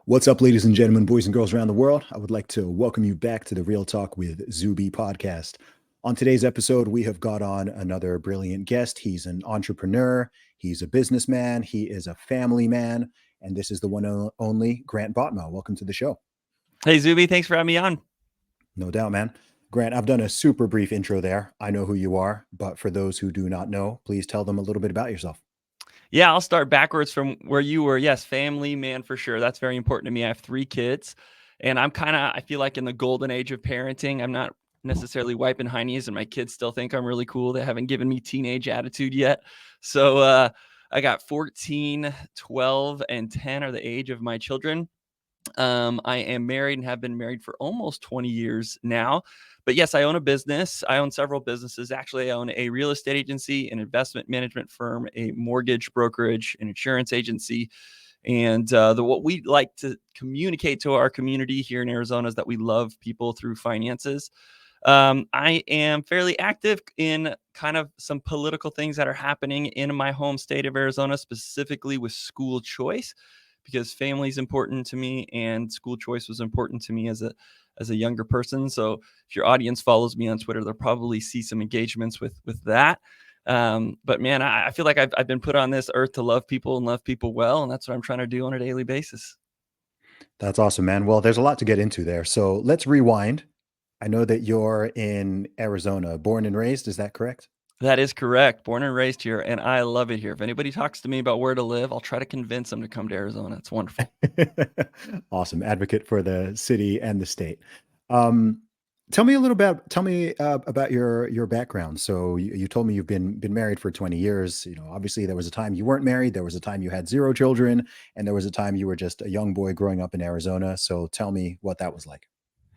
What's up, ladies and gentlemen, boys and girls around the world? I would like to welcome you back to the Real Talk with Zuby podcast. On today's episode, we have got on another brilliant guest. He's an entrepreneur, he's a businessman, he is a family man, and this is the one and only Grant Botma. Welcome to the show. Hey, Zuby, thanks for having me on. No doubt, man. Grant, I've done a super brief intro there. I know who you are, but for those who do not know, please tell them a little bit about yourself. Yeah, I'll start backwards from where you were. Yes, family man for sure. That's very important to me. I have 3 kids, and I feel like in the golden age of parenting. I'm not necessarily wiping high knees, and my kids still think I'm really cool. They haven't given me teenage attitude yet. So I got 14, 12, and 10 are the age of my children. I am married and have been married for almost 20 years now. But yes, I own a business. I own several businesses. Actually, I own a real estate agency, an investment management firm, a mortgage brokerage, an insurance agency. And what we like to communicate to our community here in Arizona is that we love people through finances. I am fairly active in kind of some political things that are happening in my home state of Arizona, specifically with school choice, because family is important to me and school choice was important to me as a younger person. So if your audience follows me on Twitter, they'll probably see some engagements with that. But man, I feel like I've been put on this earth to love people and love people well, and that's what I'm trying to do on a daily basis. That's awesome, man. Well, there's a lot to get into there. So let's rewind. I know that you're in Arizona, born and raised. Is that correct? That is correct. Born and raised here, and I love it here. If anybody talks to me about where to live, I'll try to convince them to come to Arizona. It's wonderful. Awesome. Advocate for the city and the state. Um, tell me about your background. So you told me you've been married for 20 years. You know, obviously there was a time you weren't married, there was a time you had zero children, and there was a time you were just a young boy growing up in Arizona. So tell me what that was like.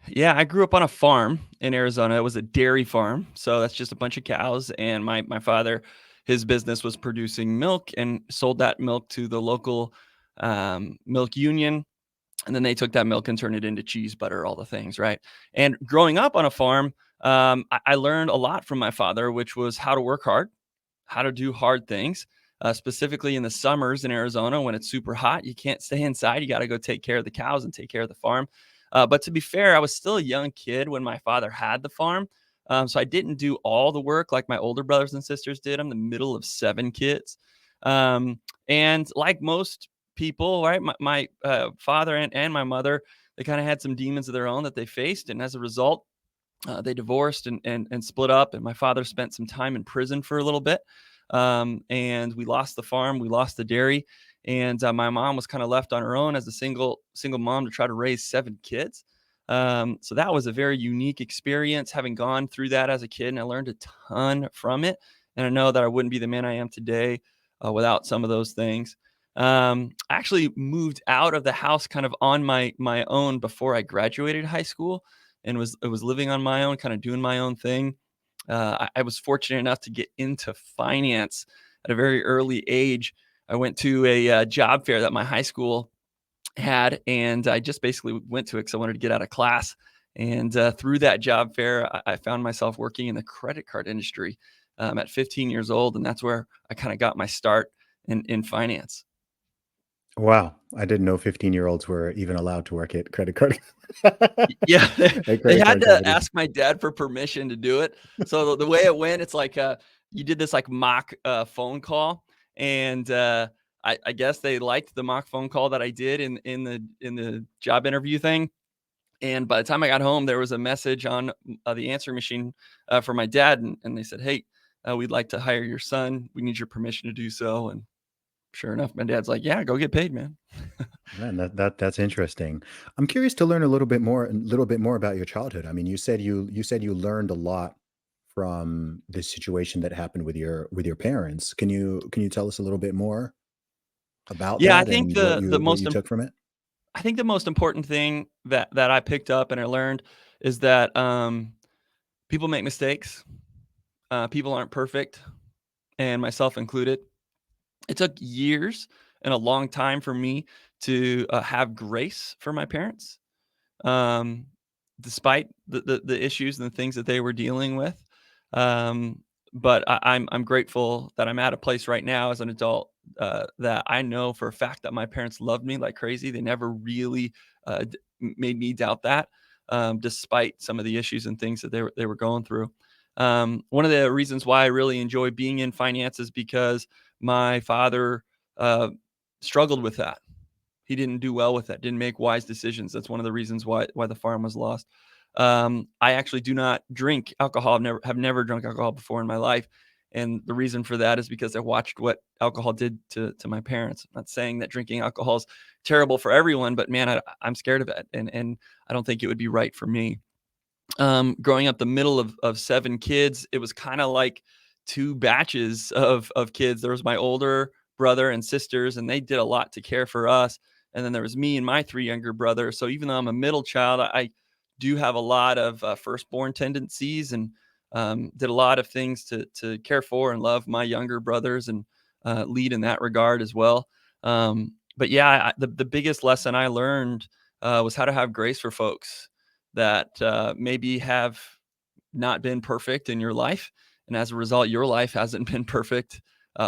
Yeah, I grew up on a farm in Arizona. It was a dairy farm, so that's just a bunch of cows. And my father, his business was producing milk and sold that milk to the local milk union. And then they took that milk and turned it into cheese, butter, all the things, right? And growing up on a farm, I learned a lot from my father, which was how to work hard, how to do hard things. Specifically in the summers in Arizona when it's super hot, you can't stay inside. You got to go take care of the cows and take care of the farm. But to be fair, I was still a young kid when my father had the farm. So I didn't do all the work like my older brothers and sisters did. I'm the middle of 7 kids. And like most people, right, my father and my mother, they kind of had some demons of their own that they faced. And as a result, they divorced and split up. And my father spent some time in prison for a little bit. And we lost the farm, we lost the dairy, and my mom was kind of left on her own as a single mom to try to raise 7 kids. So that was a very unique experience, having gone through that as a kid, and I learned a ton from it. And I know that I wouldn't be the man I am today without some of those things. I actually moved out of the house kind of on my own before I graduated high school, and was living on my own, kind of doing my own thing. I was fortunate enough to get into finance at a very early age. I went to a job fair that my high school had, and I just basically went to it because I wanted to get out of class. And through that job fair, I found myself working in the credit card industry at 15 years old, and that's where I kind of got my start in finance. Wow, I didn't know 15-year-olds were even allowed to work at credit card Yeah, at they credit had card to companies. ask my dad for permission to do it. So the way it went, it's like, you did this, like, mock, phone call, and, I guess they liked the mock phone call that I did in the job interview thing, and by the time I got home, there was a message on, the answering machine, for my dad, and they said, "Hey, we'd like to hire your son. We need your permission to do so," and sure enough, my dad's like, "Yeah, go get paid, man." Man, that's interesting. I'm curious to learn a little bit more about your childhood. I mean, you said you learned a lot from this situation that happened with your parents. Can you tell us a little bit more about Yeah, that and what you took from it? I think the most important thing that I picked up and I learned is that people make mistakes. People aren't perfect, and myself included. It took years and a long time for me to have grace for my parents, um, despite the issues and the things that they were dealing with. Um, but I'm grateful that I'm at a place right now as an adult that I know for a fact that my parents loved me like crazy. They never really made me doubt that, despite some of the issues and things that they were going through. One of the reasons why I really enjoy being in finance is because my father uh, struggled with that. He didn't do well with that, didn't make wise decisions. That's one of the reasons why the farm was lost. I actually do not drink alcohol. I've never drunk alcohol before in my life. And the reason for that is because I watched what alcohol did to my parents. I'm not saying that drinking alcohol is terrible for everyone, but man, I'm scared of it. And I don't think it would be right for me. Growing up the middle of 7 kids, it was kinda like 2 batches of kids. There was my older brother and sisters, and they did a lot to care for us, and then there was me and my 3 younger brothers. So even though I'm a middle child, I do have a lot of, firstborn tendencies, and, did a lot of things to care for and love my younger brothers, and, lead in that regard as well. But yeah, the biggest lesson I learned, was how to have grace for folks that maybe have not been perfect in your life, and as a result, your life hasn't been perfect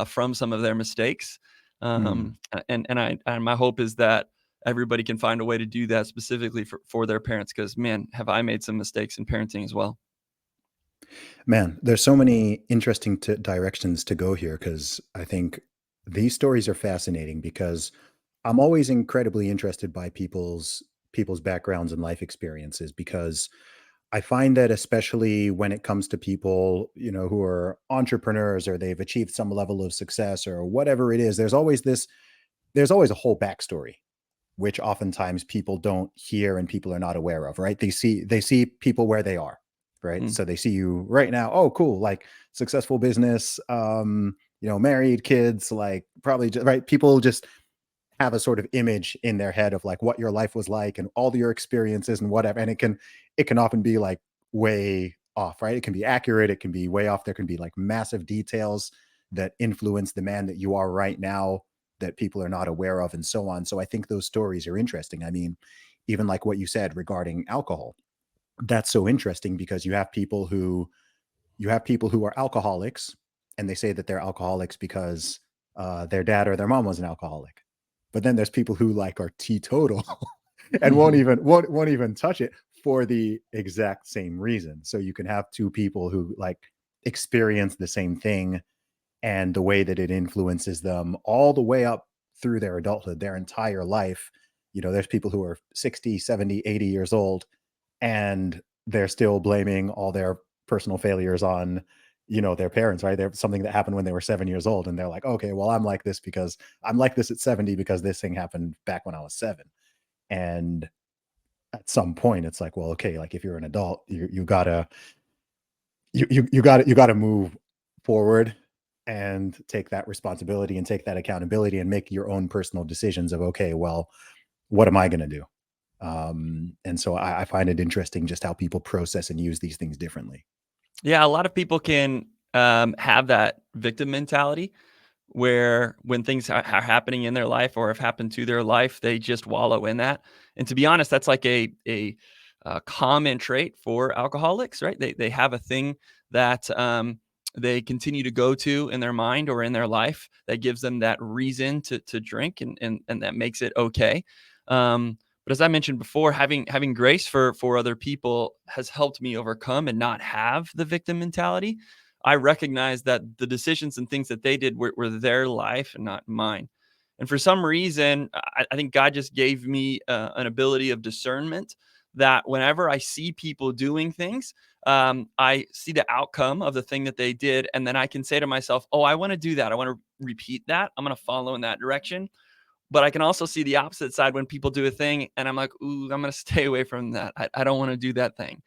from some of their mistakes. Mm. And my hope is that everybody can find a way to do that specifically for their parents. Because man, have I made some mistakes in parenting as well. Man, there's so many interesting directions to go here because I think these stories are fascinating because I'm always incredibly interested by people's backgrounds and life experiences because I find that especially when it comes to people, who are entrepreneurs or they've achieved some level of success or whatever it is, there's always a whole backstory, which oftentimes people don't hear and people are not aware of, right? They see people where they are, right? Mm, So they see you right now, oh, cool, like successful business, married, kids, like probably just, right? People just have a sort of image in their head of like what your life was like and all your experiences and whatever. And it can often be like way off, right? It can be accurate, it can be way off. There can be like massive details that influence the man that you are right now that people are not aware of and so on. So I think those stories are interesting. I mean, even like what you said regarding alcohol, that's so interesting because you have people who are alcoholics and they say that they're alcoholics because their dad or their mom was an alcoholic. But then there's people who like are teetotal and won't mhm, even won't even touch it for the exact same reason. So you can have two people who like experience the same thing and the way that it influences them all the way up through their adulthood, their entire life. There's people who are 60, 70, 80 years old and they're still blaming all their personal failures on their parents, right? There's something that happened when they were 7 years old and they're like, okay, well, I'm like this at 70 because this thing happened back when I was 7. And at some point it's like, well, okay, like if you're an adult, you gotta move forward and take that responsibility and take that accountability and make your own personal decisions of, okay, well, what am I going to do? And so I find it interesting just how people process and use these things differently. yeah, a lot of people can have that victim mentality where when things are happening in their life or have happened to their life, they just wallow in that. And to be honest, that's like a common trait for alcoholics, right? They have a thing that they continue to go to in their mind or in their life that gives them that reason to drink, and that makes it okay. But as I mentioned before, having grace for other people has helped me overcome and not have the victim mentality. I recognize that the decisions and things that they did were their life and not mine. And for some reason, I think God just gave me an ability of discernment that whenever I see people doing things, I see the outcome of the thing that they did. And then I can say to myself, oh, I want to do that. I want to repeat that. I'm going to follow in that direction. But I can also see the opposite side when people do a thing and I'm like, ooh, I'm going to stay away from that. I don't want to do that thing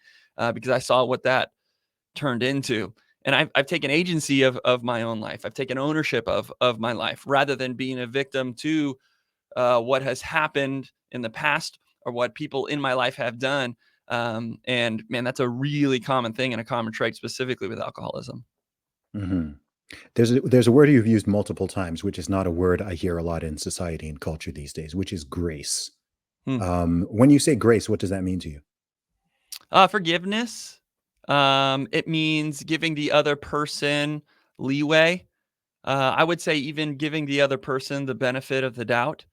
because I saw what that turned into. And I've taken agency of my own life. I've taken ownership of my life rather than being a victim to what has happened in the past or what people in my life have done. And man, that's a really common thing and a common trait specifically with alcoholism. Mhm. There's a word you've used multiple times, which is not a word I hear a lot in society and culture these days, which is grace. Hmm. When you say grace, what does that mean to you? Forgiveness. It means giving the other person leeway I would say even giving the other person the benefit of the doubt.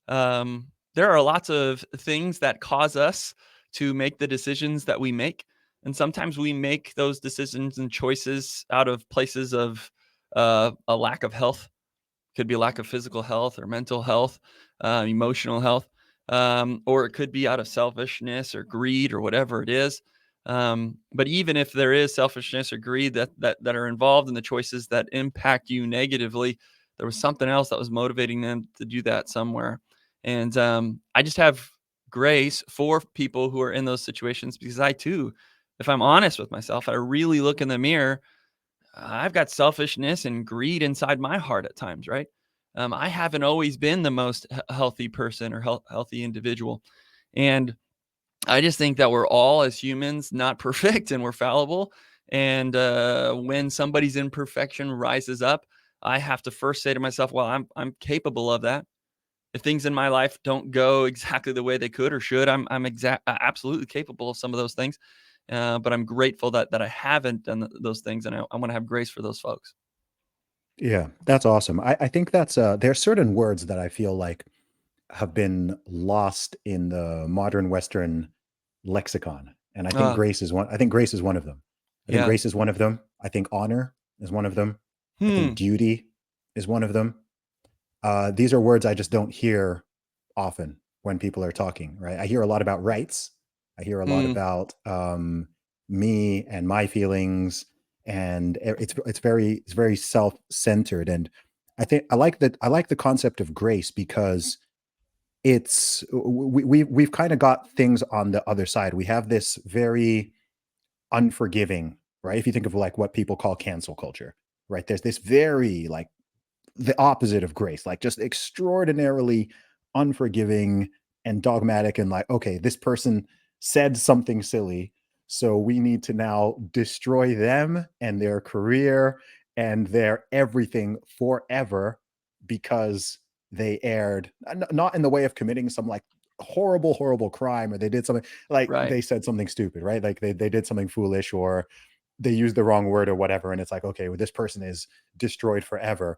There are lots of things that cause us to make the decisions that we make. And sometimes we make those decisions and choices out of places of a lack of health. Could be a lack of physical health or mental health, emotional health, or it could be out of selfishness or greed or whatever it is. But even if there is selfishness or greed that are involved in the choices that impact you negatively, there was something else that was motivating them to do that somewhere. And I just have grace for people who are in those situations because I too, if I'm honest with myself, I really look in the mirror. I've got selfishness and greed inside my heart at times, right? I haven't always been the most healthy person or healthy individual. And I just think that we're all, as humans, not perfect and we're fallible. And when somebody's imperfection rises up, I have to first say to myself, well, I'm capable of that. If things in my life don't go exactly the way they could or should, I'm absolutely capable of some of those things. But I'm grateful that I haven't done those things, and I want to have grace for those folks. Yeah, that's awesome. I think that's there are certain words that I feel like have been lost in the modern Western lexicon, and I think Uh, grace is one. I think grace is one of them. I think yeah. grace is one of them. I think honor is one of them. I think Hmm. duty is one of them. These are words I just don't hear often when people are talking, right? I hear a lot about rights. I hear a lot Hmm. about me and my feelings, and it's very self centered. And I think I like the concept of grace because we've kind of got things on the other side. We have this very unforgiving, right? If you think of like what people call cancel culture, right? There's this very like the opposite of grace, like just extraordinarily unforgiving and dogmatic and like, okay, this person said something silly, so we need to now destroy them and their career and their everything forever because they erred, not in the way of committing some like horrible crime, or they did something like Right. they said something stupid, right? Like they did something foolish, or they used the wrong word or whatever, and it's like, okay, well, this person is destroyed forever.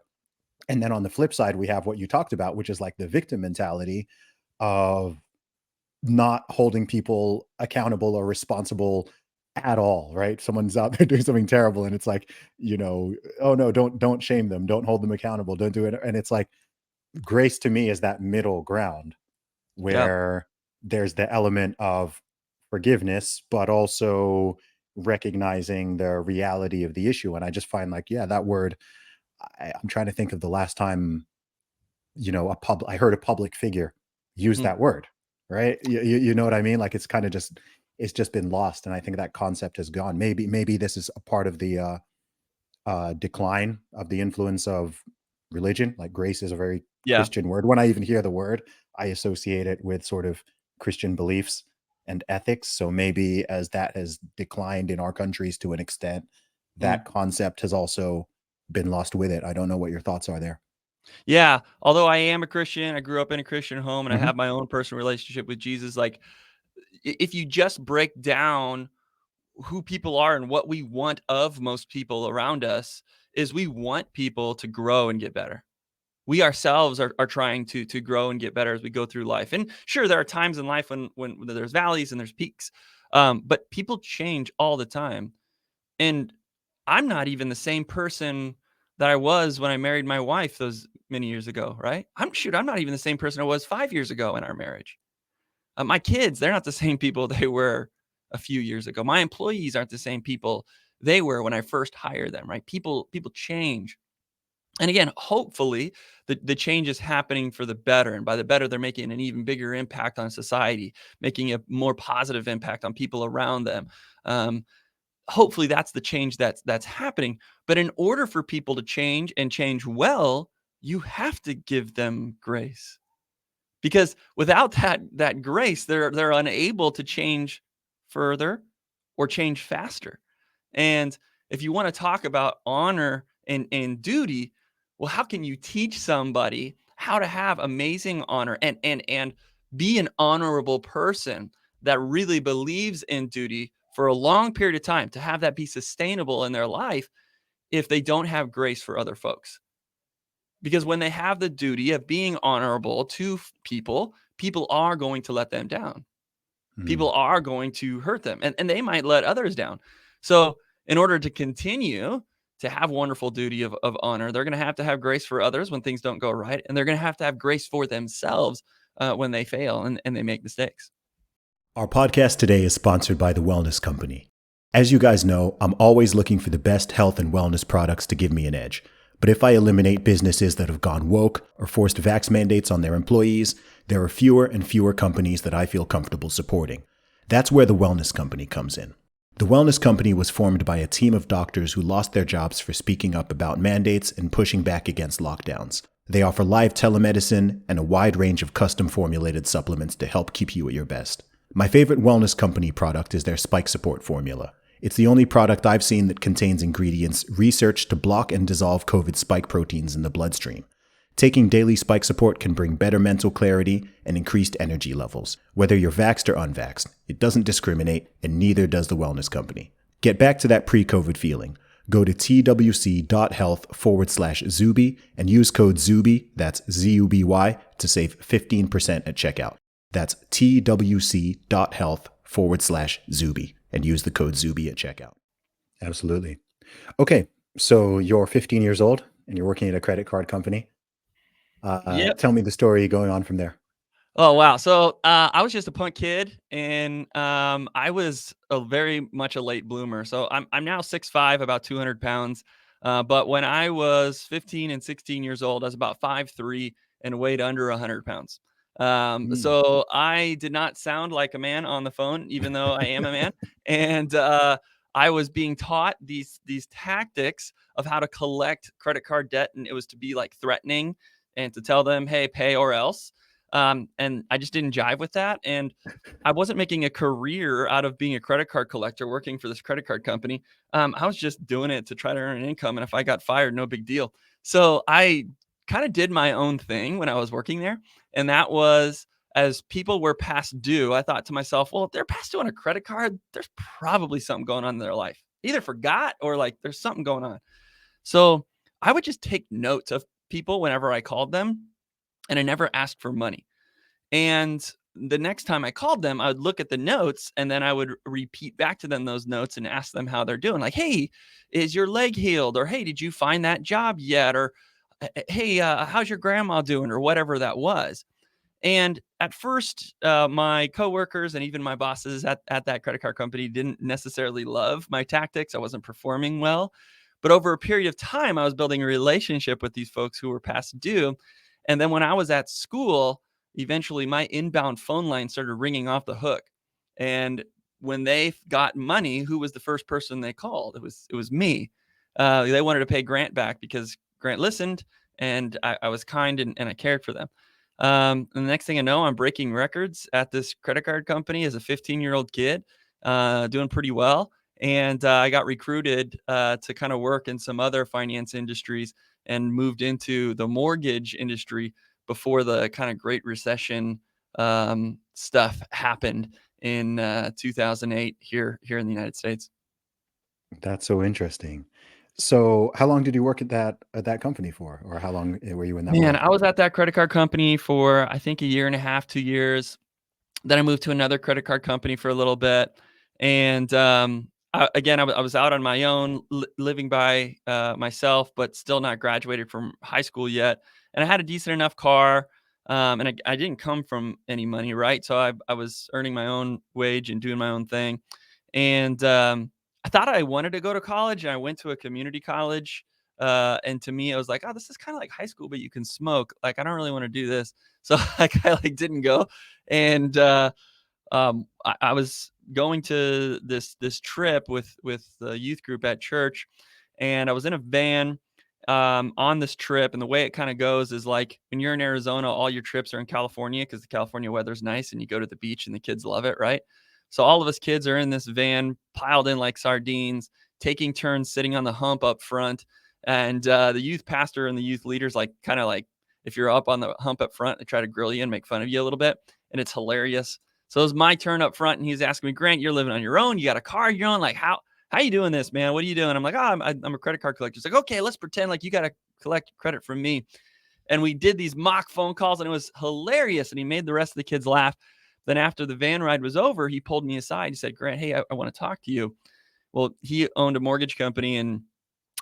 And then on the flip side, we have what you talked about, which is like the victim mentality of not holding people accountable or responsible at all, right? Someone's out there doing something terrible and it's like, oh no, don't shame them, don't hold them accountable, don't do it. And it's like grace to me is that middle ground Yeah. where there's the element of forgiveness, but also recognizing the reality of the issue. And I just find like, yeah, that word, I'm trying to think of the last time I heard a public figure use Hmm. that word, right? You know what I mean? Like it's just been lost, and I think that concept has gone. Maybe this is a part of the decline of the influence of religion. Like grace is a very Yeah. Christian word. When I even hear the word, I associate it with sort of Christian beliefs and ethics. So maybe as that has declined in our countries to an extent, Hmm. that concept has also been lost with it. I don't know what your thoughts are there. Yeah. Although I am a Christian, I grew up in a Christian home, and I Mhm. have my own personal relationship with Jesus. Like, if you just break down who people are and what we want of most people around us, is we want people to grow and get better. We ourselves are trying to grow and get better as we go through life. And sure, there are times in life when there's valleys and there's peaks, but people change all the time. And I'm not even the same person that I was when I married my wife those many years ago, right? I'm not even the same person I was 5 years ago in our marriage. My kids, they're not the same people they were a few years ago. My employees aren't the same people they were when I first hired them, right? People change. And again, hopefully the change is happening for the better. And by the better, they're making an even bigger impact on society, making a more positive impact on people around them. Um, Hopefully that's the change that's happening. But in order for people to change and change well, you have to give them grace. Because without that grace, they're unable to change further or change faster. And if you want to talk about honor and duty, well, how can you teach somebody how to have amazing honor and be an honorable person that really believes in duty for a long period of time, to have that be sustainable in their life if they don't have grace for other folks? Because when they have the duty of being honorable to people, people are going to let them down. Mm. People are going to hurt them, and they might let others down. So in order to continue to have wonderful duty of honor, they're going to have grace for others when things don't go right, and they're going to have grace for themselves when they fail and they make mistakes. Our podcast today is sponsored by The Wellness Company. As you guys know, I'm always looking for the best health and wellness products to give me an edge. But if I eliminate businesses that have gone woke or forced vax mandates on their employees, there are fewer and fewer companies that I feel comfortable supporting. That's where The Wellness Company comes in. The Wellness Company was formed by a team of doctors who lost their jobs for speaking up about mandates and pushing back against lockdowns. They offer live telemedicine and a wide range of custom formulated supplements to help keep you at your best. My favorite Wellness Company product is their Spike Support formula. It's the only product I've seen that contains ingredients researched to block and dissolve COVID spike proteins in the bloodstream. Taking daily Spike Support can bring better mental clarity and increased energy levels. Whether you're vaxxed or unvaxxed, it doesn't discriminate, and neither does the Wellness Company. Get back to that pre-COVID feeling. Go to twc.health/Zuby and use code Zuby, that's ZUBY, to save 15% at checkout. That's twc.health/Zuby and use the code Zuby at checkout. Absolutely. Okay, so you're 15 years old and you're working at a credit card company. Yep. Tell me the story going on from there. Oh, wow. So, I was just a punk kid, and, I was a very much a late bloomer. So I'm now 6'5", about 200 pounds. But when I was 15 and 16 years old, I was about 5'3" and weighed under 100 pounds. Mm. So I did not sound like a man on the phone, even though I am a man. And, I was being taught these tactics of how to collect credit card debt, and it was to be, like, threatening and to tell them, "Hey, pay or else." And I just didn't jive with that. And I wasn't making a career out of being a credit card collector working for this credit card company. I was just doing it to try to earn an income. And if I got fired, no big deal. So I kind of did my own thing when I was working there. And that was, as people were past due, I thought to myself, well, if they're past due on a credit card, there's probably something going on in their life. Either forgot or like there's something going on. So I would just take notes of people whenever I called them, and I never asked for money. And the next time I called them, I would look at the notes and then I would repeat back to them those notes and ask them how they're doing. Like, hey, is your leg healed? Or hey, did you find that job yet? Or hey, how's your grandma doing? Or whatever that was. And at first, my coworkers and even my bosses at that credit card company didn't necessarily love my tactics. I wasn't performing well. But over a period of time, I was building a relationship with these folks who were past due. And then when I was at school, eventually my inbound phone line started ringing off the hook. And when they got money, who was the first person they called? It was me. They wanted to pay Grant back because Grant listened, and I was kind, and I cared for them. And the next thing I know, I'm breaking records at this credit card company as a 15-year-old kid, doing pretty well. And I got recruited to kind of work in some other finance industries and moved into the mortgage industry before the kind of Great Recession stuff happened in 2008 here in the United States. That's so interesting. So, how long did you work at that company for, or how long were you in that Man, role? I was at that credit card company for I think a year and a half, 2 years. Then I moved to another credit card company for a little bit, and I was out on my own, living by myself, but still not graduated from high school yet. And I had a decent enough car, and I didn't come from any money, right? So I was earning my own wage and doing my own thing. And I thought I wanted to go to college, and I went to a community college. And to me, I was like, oh, this is kind of like high school, but you can smoke. Like, I don't really want to do this. So like, I like didn't go. And I was going to this trip with the youth group at church, and I was in a van on this trip. And the way it kind of goes is like when you're in Arizona, all your trips are in California because the California weather's nice, and you go to the beach, and the kids love it, right? So all of us kids are in this van, piled in like sardines, taking turns sitting on the hump up front. And the youth pastor and the youth leaders like kind of like if you're up on the hump up front, they try to grill you and make fun of you a little bit, and it's hilarious. So it was my turn up front, and he's asking me, Grant, you're living on your own. You got a car you're on. Like, how you doing this, man? What are you doing? I'm like, oh, I'm a credit card collector. He's like, okay, let's pretend like you got to collect credit from me. And we did these mock phone calls, and it was hilarious. And he made the rest of the kids laugh. Then after the van ride was over, he pulled me aside. He said, Grant, hey, I want to talk to you. Well, he owned a mortgage company and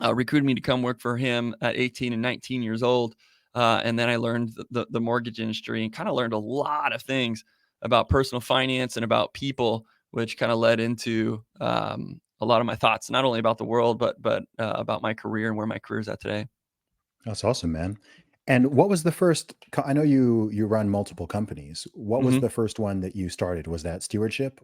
recruited me to come work for him at 18 and 19 years old. And then I learned the mortgage industry and kind of learned a lot of things about personal finance and about people, which kind of led into a lot of my thoughts, not only about the world, but about my career and where my career is at today. That's awesome, man. And what was the first I know you run multiple companies. What was hmm the first one that you started? Was that Stewardship?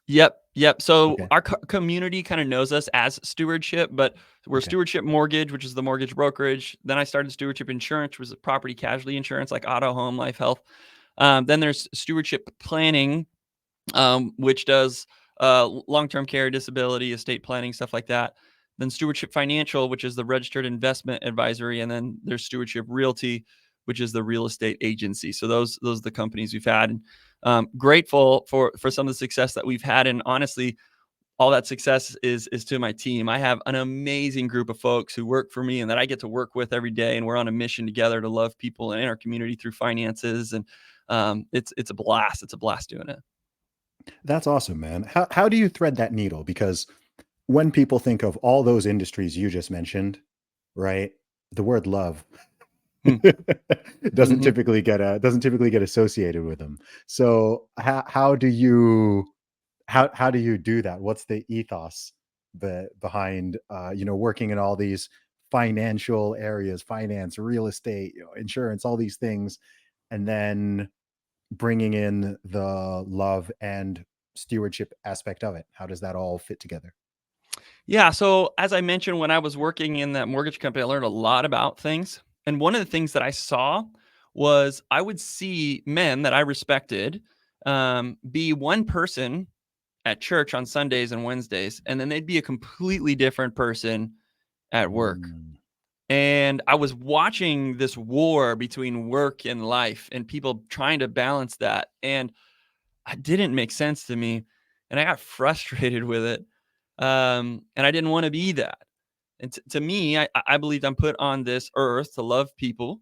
Yep. So Okay. our community kind of knows us as Stewardship, but we're Okay. Stewardship Mortgage, which is the mortgage brokerage. Then I started Stewardship Insurance, which was property casualty insurance like auto, home, life, health. Then there's Stewardship Planning, which does long-term care, disability, estate planning, stuff like that. Then Stewardship Financial, which is the registered investment advisory, and then there's Stewardship Realty, which is the real estate agency. So those are the companies we've had, and grateful for some of the success that we've had. And honestly, all that success is to my team. I have an amazing group of folks who work for me and that I get to work with every day, and we're on a mission together to love people in our community through finances. And it's a blast. It's a blast doing it. That's awesome, man. How do you thread that needle? Because when people think of all those industries you just mentioned, right? The word love Hmm. Mhm. doesn't typically get associated with them. So how do you do that? What's the ethos behind working in all these financial areas, finance, real estate, insurance, all these things, and then bringing in the love and stewardship aspect of it? How does that all fit together? Yeah. So as I mentioned, when I was working in that mortgage company, I learned a lot about things. And one of the things that I saw was I would see men that I respected be one person at church on Sundays and Wednesdays, and then they'd be a completely different person at work. Mm. And I was watching this war between work and life and people trying to balance that. And it didn't make sense to me. And I got frustrated with it. And I didn't want to be that. And to me, I believed I'm put on this earth to love people.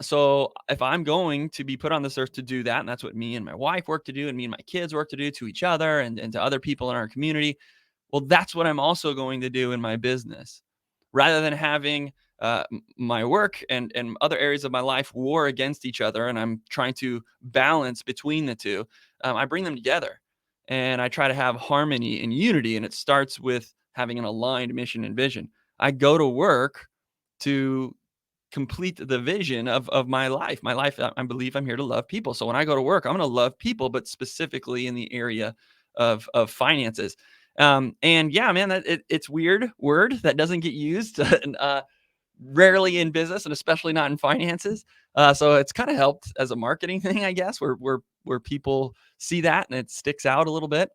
So if I'm going to be put on this earth to do that, and that's what me and my wife work to do, and me and my kids work to do to each other and to other people in our community, well, that's what I'm also going to do in my business. Rather than having my work and other areas of my life war against each other, and I'm trying to balance between the two, I bring them together and I try to have harmony and unity. And it starts with having an aligned mission and vision. I go to work to complete the vision of my life. My life, I believe I'm here to love people. So when I go to work, I'm going to love people, but specifically in the area of finances. And yeah, man, it's weird word that doesn't get used rarely in business and especially not in finances. So it's kind of helped as a marketing thing, I guess, where people see that and it sticks out a little bit.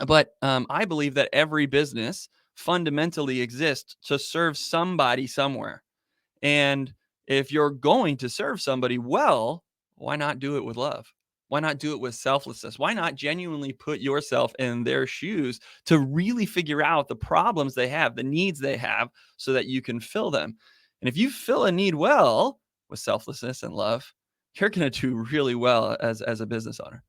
But I believe that every business fundamentally exists to serve somebody somewhere. And if you're going to serve somebody well, why not do it with love? Why not do it with selflessness? Why not genuinely put yourself in their shoes to really figure out the problems they have, the needs they have, so that you can fill them? And if you fill a need well with selflessness and love, you're going to do really well as a business owner.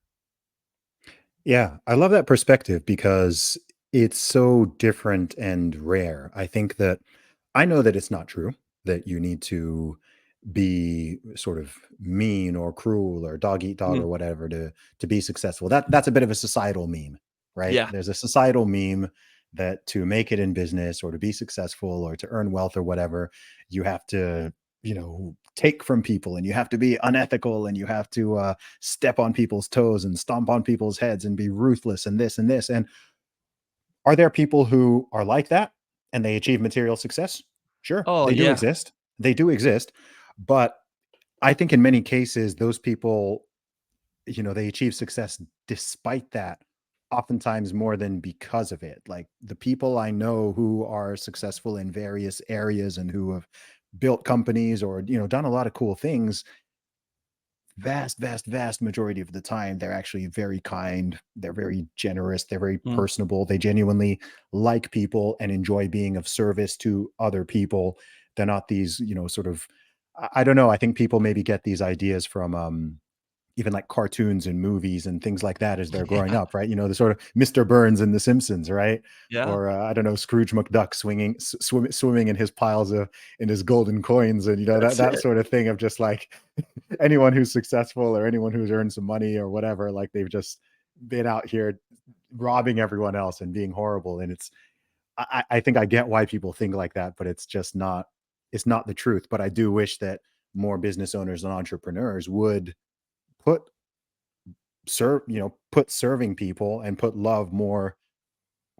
Yeah, I love that perspective because it's so different and rare. I know that it's not true that you need to be sort of mean or cruel or dog eat dog or Mhm. whatever to be successful. That's a bit of a societal meme, right? Yeah. There's a societal meme that to make it in business or to be successful or to earn wealth or whatever, you have to, take from people and you have to be unethical and you have to step on people's toes and stomp on people's heads and be ruthless and this and this. And are there people who are like that and they achieve material success? Sure, Oh, they do yeah. exist. They do exist. But I think in many cases, those people, they achieve success despite that, oftentimes more than because of it. Like the people I know who are successful in various areas and who have built companies or, done a lot of cool things, vast majority of the time, they're actually very kind. They're very generous. They're very Mm. personable. They genuinely like people and enjoy being of service to other people. They're not these, sort of I don't know. I think people maybe get these ideas from even like cartoons and movies and things like that as they're growing Yeah. up, right? You know, the sort of Mr. Burns and The Simpsons, right? Yeah. Or I don't know, Scrooge McDuck swimming in his piles of in his golden coins, and you know that That's that it. sort of thing of just like anyone who's successful or anyone who's earned some money or whatever, like they've just been out here robbing everyone else and being horrible. And I think I get why people think like that, but it's just not, it's not the truth. But I do wish that more business owners and entrepreneurs would put put serving people and put love more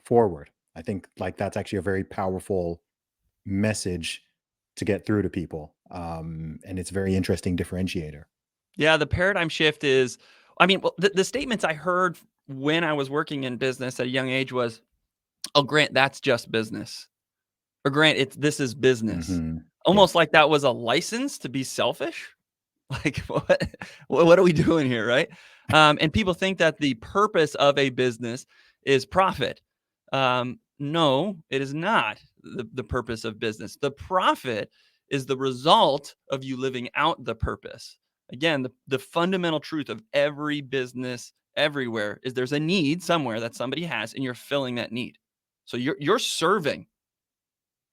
forward. I think like that's actually a very powerful message to get through to people. And it's a very interesting differentiator. Yeah, the paradigm shift is, I mean, well, the statements I heard when I was working in business at a young age was, "Oh, Grant, that's just business." Or, "Grant, this is business." Hmm. Yeah, Almost like that was a license to be selfish. Like, what are we doing here, right? And people think that the purpose of a business is profit. No, it is not the purpose of business. The profit is the result of you living out the purpose. Again, the fundamental truth of every business everywhere is there's a need somewhere that somebody has, and you're filling that need. So you're serving,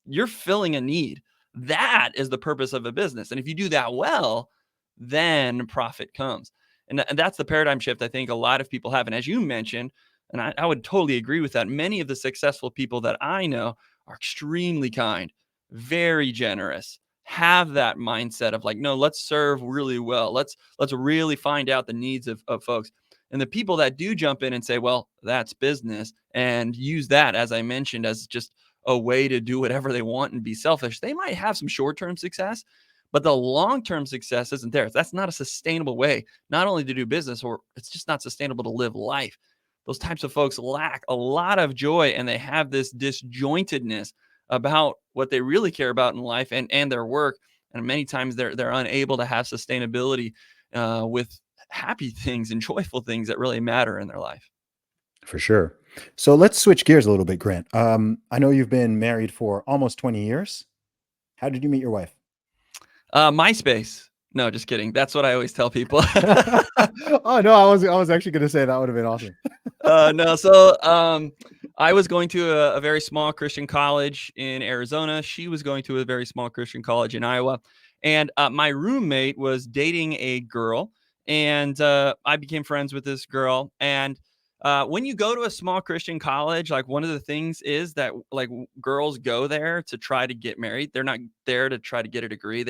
you're filling a need. That is the purpose of a business. And if you do that well, then profit comes. And that's the paradigm shift I think a lot of people have. And as you mentioned, and I would totally agree with that, many of the successful people that I know are extremely kind, very generous, have that mindset of like, no, let's serve really well. Let's really find out the needs of folks. And the people that do jump in and say, well, that's business, and use that, as I mentioned, as just a way to do whatever they want and be selfish, they might have some short-term success, but the long-term success isn't there. That's not a sustainable way, not only to do business, or it's just not sustainable to live life. Those types of folks lack a lot of joy, and they have this disjointedness about what they really care about in life and their work. And many times they're unable to have sustainability with happy things and joyful things that really matter in their life. for sure. So let's switch gears a little bit, Grant. I know you've been married for almost 20 years. How did you meet your wife? MySpace. No, just kidding. That's what I always tell people. Oh no, I was actually gonna say that would have been awesome. No, so I was going to a very small Christian college in Arizona. She was going to a very small Christian college in Iowa, and my roommate was dating a girl, and I became friends with this girl. And when you go to a small Christian college, like one of the things is that like girls go there to try to get married. They're not there to try to get a degree.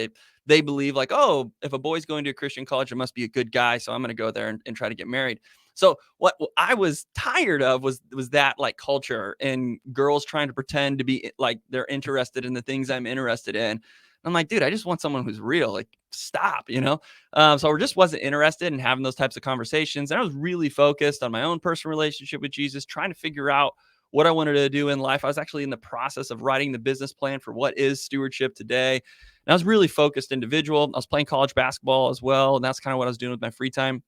They believe like, oh, if a boy's going to a Christian college, it must be a good guy, so I'm going to go there and try to get married. So what I was tired of was that like culture and girls trying to pretend to be like they're interested in the things I'm interested in. I'm like, dude, I just want someone who's real. Like, stop, you know? So I just wasn't interested in having those types of conversations. And I was really focused on my own personal relationship with Jesus, trying to figure out what I wanted to do in life. I was actually in the process of writing the business plan for what is stewardship today. And I was really focused individual. I was playing college basketball as well. And that's kind of what I was doing with my free time.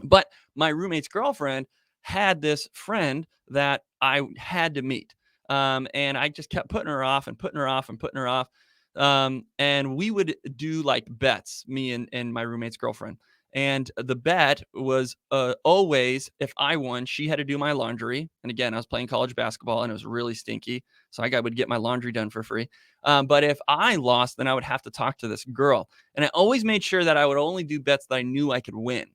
But my roommate's girlfriend had this friend that I had to meet. And I just kept putting her off and putting her off and putting her off. And we would do like bets, me and my roommate's girlfriend. And the bet was always if I won, she had to do my laundry. And again, I was playing college basketball and it was really stinky. So I would get my laundry done for free. But if I lost, then I would have to talk to this girl. And I always made sure that I would only do bets that I knew I could win,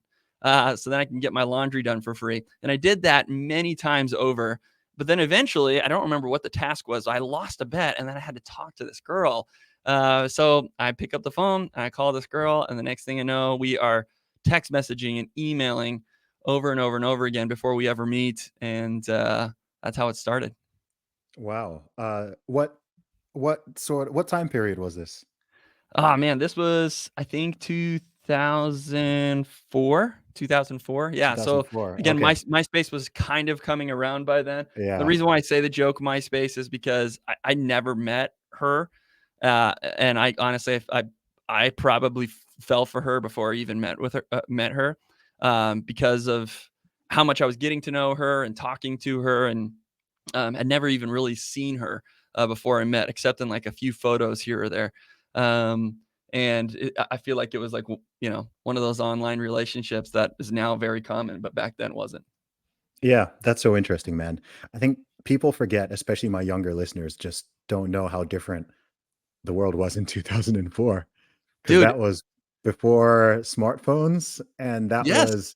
so then I can get my laundry done for free. And I did that many times over. But then eventually, I don't remember what the task was. I lost a bet, and then I had to talk to this girl. So I pick up the phone, and I call this girl, and the next thing I know, we are text messaging and emailing over and over and over again before we ever meet. And that's how it started. Wow. What time period was this? Oh man, this was I think 2004, 2004. Yeah. So 2004. again, Okay. MySpace was kind of coming around by then. The Yeah. reason why I say the joke MySpace is because I never met her, and I honestly I probably fell for her before I even met her, because of how much I was getting to know her and talking to her, and had never even really seen her before I met, except in like a few photos here or there. Um, And I feel like it was like, one of those online relationships that is now very common, but back then wasn't. Yeah, that's so interesting, man. I think people forget, especially my younger listeners, just don't know how different the world was in 2004, because Dude, that was before smartphones, and that yes. was,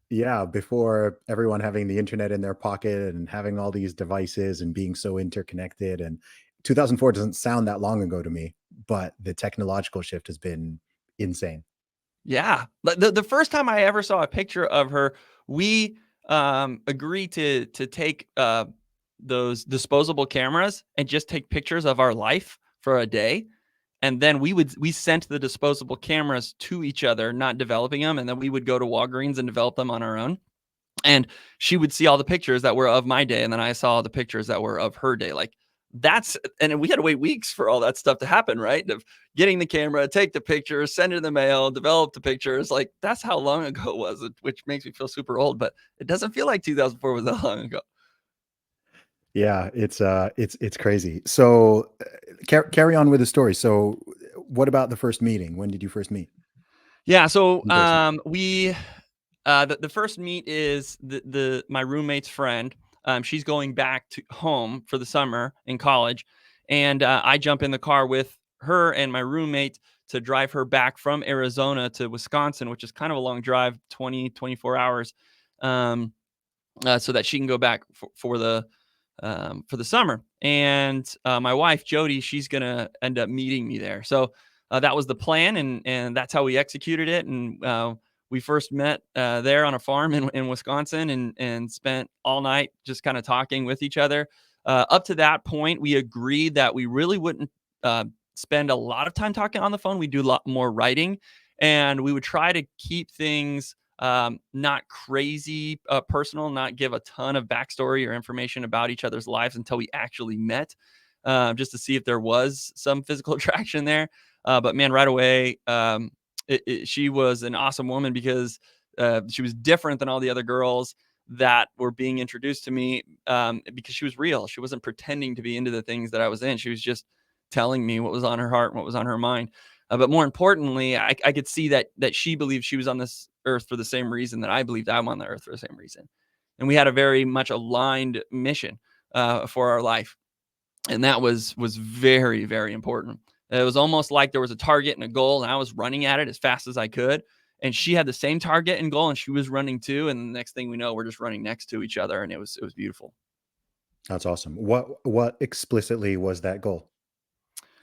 yeah, before everyone having the internet in their pocket and having all these devices and being so interconnected. And 2004 doesn't sound that long ago to me, but the technological shift has been insane. Yeah. But the first time I ever saw a picture of her, we agreed to take those disposable cameras and just take pictures of our life for a day. And then we sent the disposable cameras to each other, not developing them, and then we would go to Walgreens and develop them on our own. And she would see all the pictures that were of my day, and then I saw the pictures that were of her day. Like, and we had to wait weeks for all that stuff to happen, right? Of getting the camera, take the pictures, send it in the mail, develop the pictures. Like, that's how long ago it was, which makes me feel super old, but it doesn't feel like 2004 was that long ago. Yeah, it's crazy. So carry on with the story. So what about the first meeting? When did you first meet Yeah, so in person? we the first meet is the my roommate's friend. She's going back to home for the summer in college, and I jump in the car with her and my roommate to drive her back from Arizona to Wisconsin, which is kind of a long drive, 20-24 hours, um, so that she can go back for the summer. And my wife Jody, she's gonna end up meeting me there. So that was the plan, and that's how we executed it. And we first met there on a farm in Wisconsin, and spent all night just kind of talking with each other. Up to that point, we agreed that we really wouldn't spend a lot of time talking on the phone. We do a lot more writing, and we would try to keep things not crazy personal, not give a ton of backstory or information about each other's lives until we actually met, just to see if there was some physical attraction there. But man, right away, she was an awesome woman because she was different than all the other girls that were being introduced to me, because she was real. She wasn't pretending to be into the things that I was in. She was just telling me what was on her heart and what was on her mind. But more importantly, I could see that she believed she was on this earth for the same reason that I believed I'm on the earth for the same reason. And we had a very much aligned mission for our life, and that was very, very important. It was almost like there was a target and a goal, and I was running at it as fast as I could. And she had the same target and goal, and she was running too. And the next thing we know, we're just running next to each other, and it was beautiful. That's awesome. What explicitly was that goal?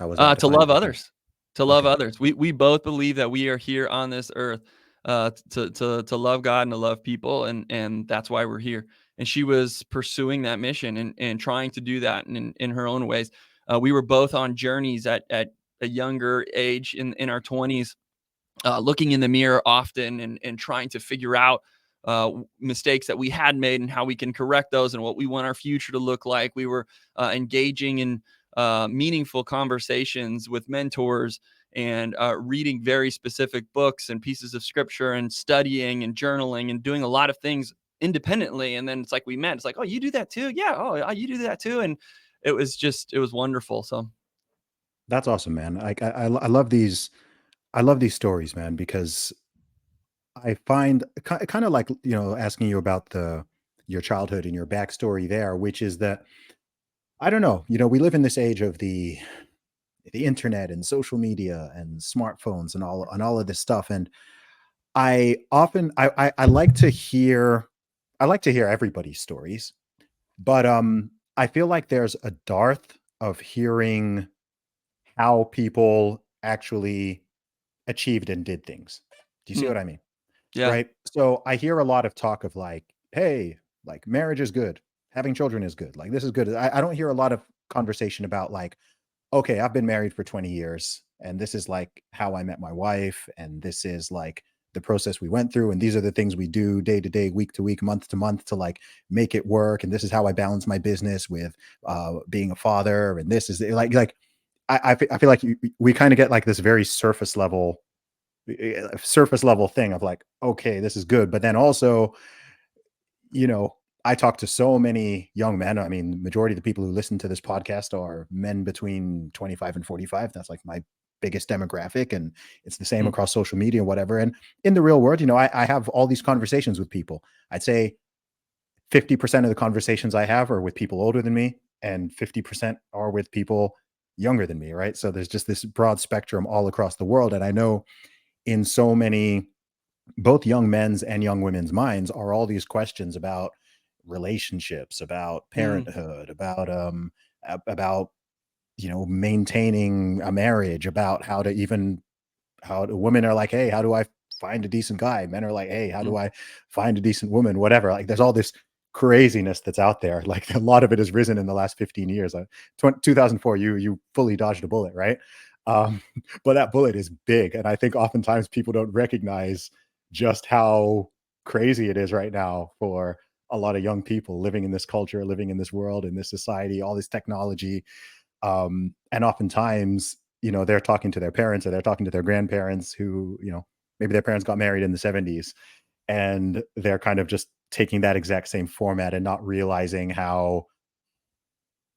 How was that To defined love for you guys? others, to love Okay. others. We both believe that we are here on this earth, to love God and to love people, and that's why we're here. And she was pursuing that mission, and trying to do that in her own ways. We were both on journeys at a younger age in our 20s, looking in the mirror often, and trying to figure out mistakes that we had made and how we can correct those and what we want our future to look like. We were engaging in meaningful conversations with mentors, and reading very specific books and pieces of scripture, and studying and journaling and doing a lot of things independently. And then it's like we met. It's like, oh, you do that too? Yeah. Oh, you do that too. And it was wonderful. So That's awesome, man. I love I love these stories, man, because I find kind of like, asking you about your childhood and your backstory there, which is that I don't know, we live in this age of the internet and social media and smartphones and all of this stuff. And I often I like to hear everybody's stories, but I feel like there's a dearth of hearing how people actually achieved and did things. Do you see hmm, what I mean? yeah. Right? So I hear a lot of talk of like, hey, like marriage is good, having children is good, like this is good. I don't hear a lot of conversation about like, okay, I've been married for 20 years and this is like how I met my wife and this is like the process we went through and these are the things we do day to day, week to week, month to month to like make it work and this is how I balance my business with being a father and this is like I feel like we kind of get like this very surface level thing of like, okay, this is good, but then also, you know, I talk to so many young men. I mean, majority of the people who listen to this podcast are men between 25 and 45. That's like biggest demographic, and it's the same Mm, across social media and whatever. And in the real world, I have all these conversations with people. I'd say 50% of the conversations I have are with people older than me, and 50% are with people younger than me, right? So there's just this broad spectrum all across the world. And I know in so many, both young men's and young women's minds, are all these questions about relationships, about mm, parenthood, about maintaining a marriage, about how the women are like, hey, how do I find a decent guy? Men are like, hey, how mm. do I find a decent woman? Whatever. Like, there's all this craziness that's out there. Like, a lot of it has risen in the last 15 years. 2004, you fully dodged a bullet, right? Um, but that bullet is big, and I think oftentimes people don't recognize just how crazy it is right now for a lot of young people living in this culture, living in this world, in this society, all this technology, and oftentimes, they're talking to their parents or they're talking to their grandparents who, maybe their parents got married in the 70s, and they're kind of just taking that exact same format and not realizing how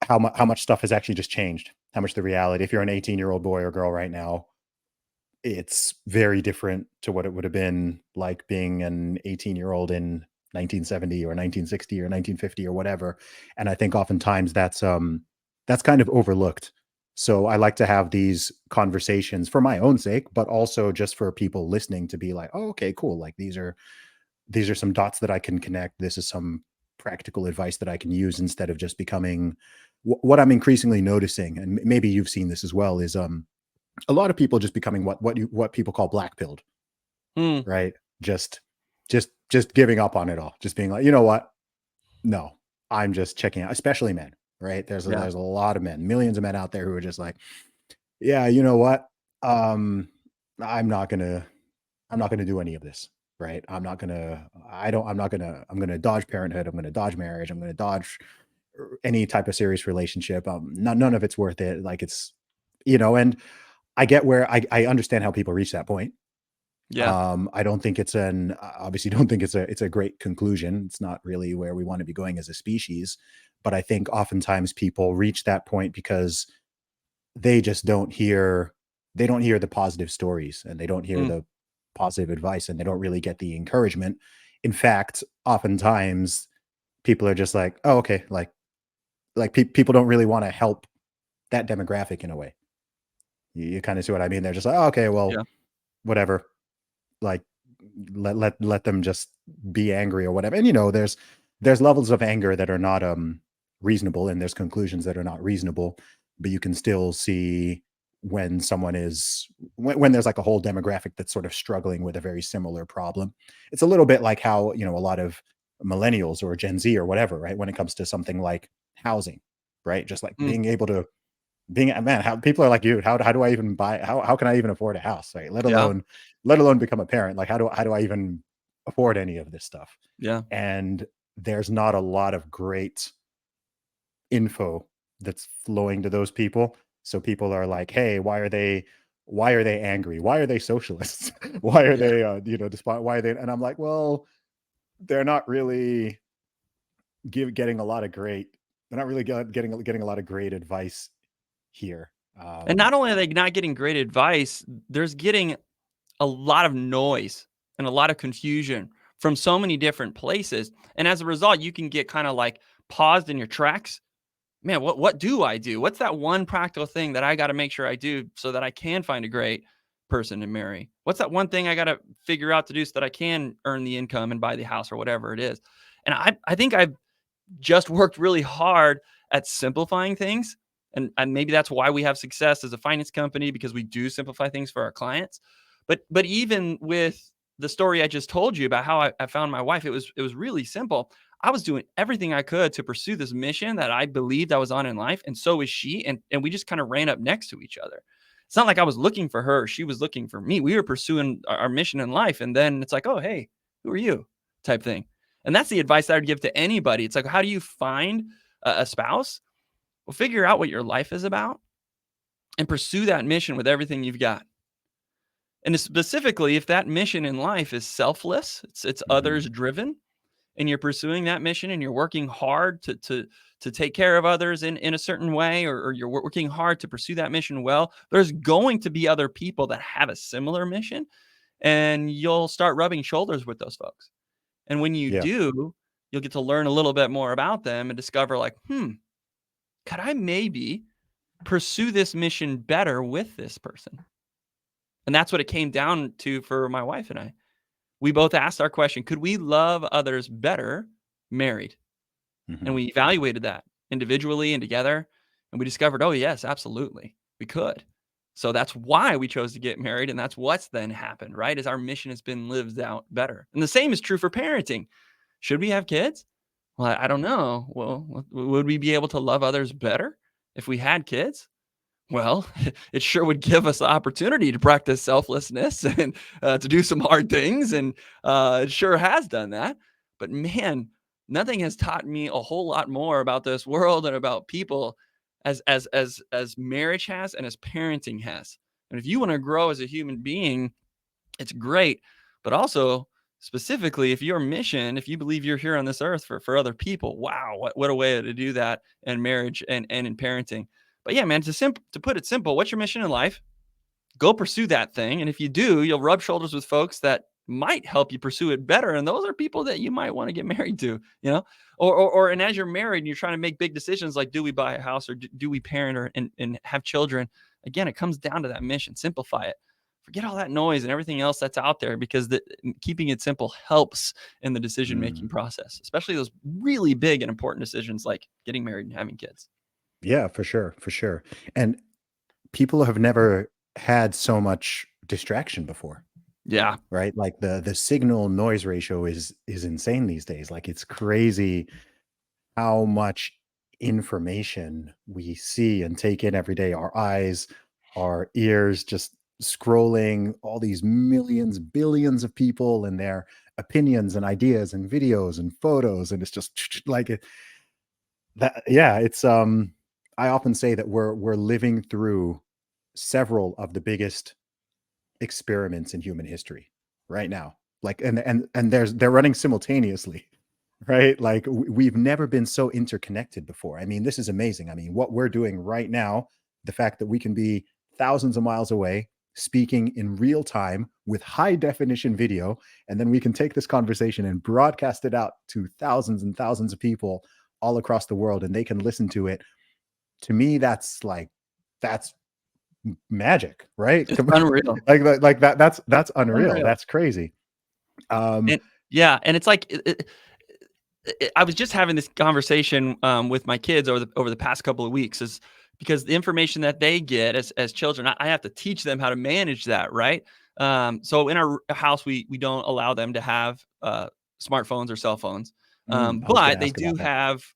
much stuff has actually just changed. How much the reality, if you're an 18-year-old boy or girl right now, it's very different to what it would have been like being an 18-year-old in 1970 or 1960 or 1950 or whatever. And I think oftentimes that's kind of overlooked. So I like to have these conversations for my own sake, but also just for people listening to be like, "Oh, okay, cool. Like, these are some dots that I can connect. This is some practical advice that I can use," instead of just becoming what I'm increasingly noticing, and maybe you've seen this as well, is a lot of people just becoming what people call black pilled, Mm, right? Just just giving up on it all. Just being like, "You know what? No. I'm just checking out," especially men, right? yeah. There's a lot of men, millions of men out there who are just like, "Yeah, you know what? Um, I'm not gonna I'm not gonna do any of this, right? I'm gonna dodge parenthood. I'm gonna dodge marriage. I'm gonna dodge any type of serious relationship. None of it's worth it." Like, and I get where I understand how people reach that point. Yeah. I don't think it's an obviously don't think it's a great conclusion. It's not really where we want to be going as a species. But I think oftentimes people reach that point because they just don't hear the positive stories, and they don't hear Mm, the positive advice, and they don't really get the encouragement. In fact, oftentimes people are just like, "Oh, okay," people don't really want to help that demographic in a way. You kind of see what I mean? They're just like, "Oh, okay, well, yeah. whatever." Like, let them just be angry or whatever. And there's levels of anger that are not reasonable, and there's conclusions that are not reasonable, but you can still see when someone is when there's like a whole demographic that's sort of struggling with a very similar problem. It's a little bit like how, a lot of millennials or Gen Z or whatever, right? When it comes to something like housing, right? Just like Mm, being able to being a man, how people are like, "Dude, how do I even buy how can I even afford a house?" Right? yeah. Let alone become a parent. Like, how do I even afford any of this stuff? Yeah. And there's not a lot of great info that's flowing to those people. So people are like, "Hey, why are they angry? Why are they socialists? Why are Yeah. they despite why are they?" And I'm like, "Well, they're not really getting a lot of great they're not really getting a lot of great advice here." And not only are they not getting great advice, there's getting a lot of noise and a lot of confusion from so many different places. And as a result, you can get kind of like paused in your tracks. Man, what do I do? What's that one practical thing that I got to make sure I do so that I can find a great person to marry? What's that one thing I got to figure out to do so that I can earn the income and buy the house or whatever it is? And I think I've just worked really hard at simplifying things. And maybe that's why we have success as a finance company, because we do simplify things for our clients. But even with the story I just told you about how I found my wife, it was really simple. I was doing everything I could to pursue this mission that I believed I was on in life, and so is she. And we just kind of ran up next to each other. It's not like I was looking for her; she was looking for me. We were pursuing our mission in life, and then it's like, oh, hey, who are you? Type thing. And that's the advice I would give to anybody. It's like, how do you find a spouse? Well, figure out what your life is about and pursue that mission with everything you've got. And specifically, if that mission in life is selfless, it's Mhm. others driven, and you're pursuing that mission and you're working hard to take care of others in a certain way, or you're working hard to pursue that mission well, there's going to be other people that have a similar mission, and you'll start rubbing shoulders with those folks. And when you Yeah. do, you'll get to learn a little bit more about them and discover like, could I maybe pursue this mission better with this person? And that's what it came down to for my wife and I. We both asked our question, could we love others better married? And Mhm. we evaluated that individually and together. And we discovered, oh, yes, absolutely, we could. So that's why we chose to get married. And that's what's then happened, right? As our mission has been lived out better. And the same is true for parenting. Should we have kids? Well, I don't know. Well, would we be able to love others better if we had kids? Well, it sure would give us the opportunity to practice selflessness and to do some hard things, and it sure has done that. But man, nothing has taught me a whole lot more about this world and about people as marriage has and as parenting has. And if you want to grow as a human being, it's great. But also, specifically, if your mission, if you believe you're here on this earth for other people, wow, what a way to do that in marriage and in parenting. But yeah, man, to put it simple, what's your mission in life? Go pursue that thing. And if you do, you'll rub shoulders with folks that might help you pursue it better. And those are people that you might want to get married to, and as you're married and you're trying to make big decisions, like, do we buy a house, or do we parent, and have children? Again, it comes down to that mission. Simplify it. Forget all that noise and everything else that's out there, because keeping it simple helps in the decision-making Mm. process, especially those really big and important decisions like getting married and having kids. Yeah, for sure, for sure. And people have never had so much distraction before, Yeah. right? Like the signal noise ratio is insane these days. Like it's crazy how much information we see and take in every day. Our eyes, our ears, just scrolling all these millions, billions of people and their opinions and ideas and videos and photos. And it's just like that. Yeah, it's I often say that we're living through several of the biggest experiments in human history right now. Like and they're running simultaneously. Right? Like we've never been so interconnected before. I mean, this is amazing. I mean, what we're doing right now, the fact that we can be thousands of miles away, speaking in real time with high definition video, and then we can take this conversation and broadcast it out to thousands and thousands of people all across the world, and they can listen to it. To me, that's magic, right? It's unreal. Like that. That's unreal. Unreal. That's crazy. Um, And yeah, and it's like I was just having this conversation with my kids over the past couple of weeks, is because the information that they get as children, I have to teach them how to manage that, right? So in our house, we don't allow them to have smartphones or cell phones, I was going but to they ask do about that.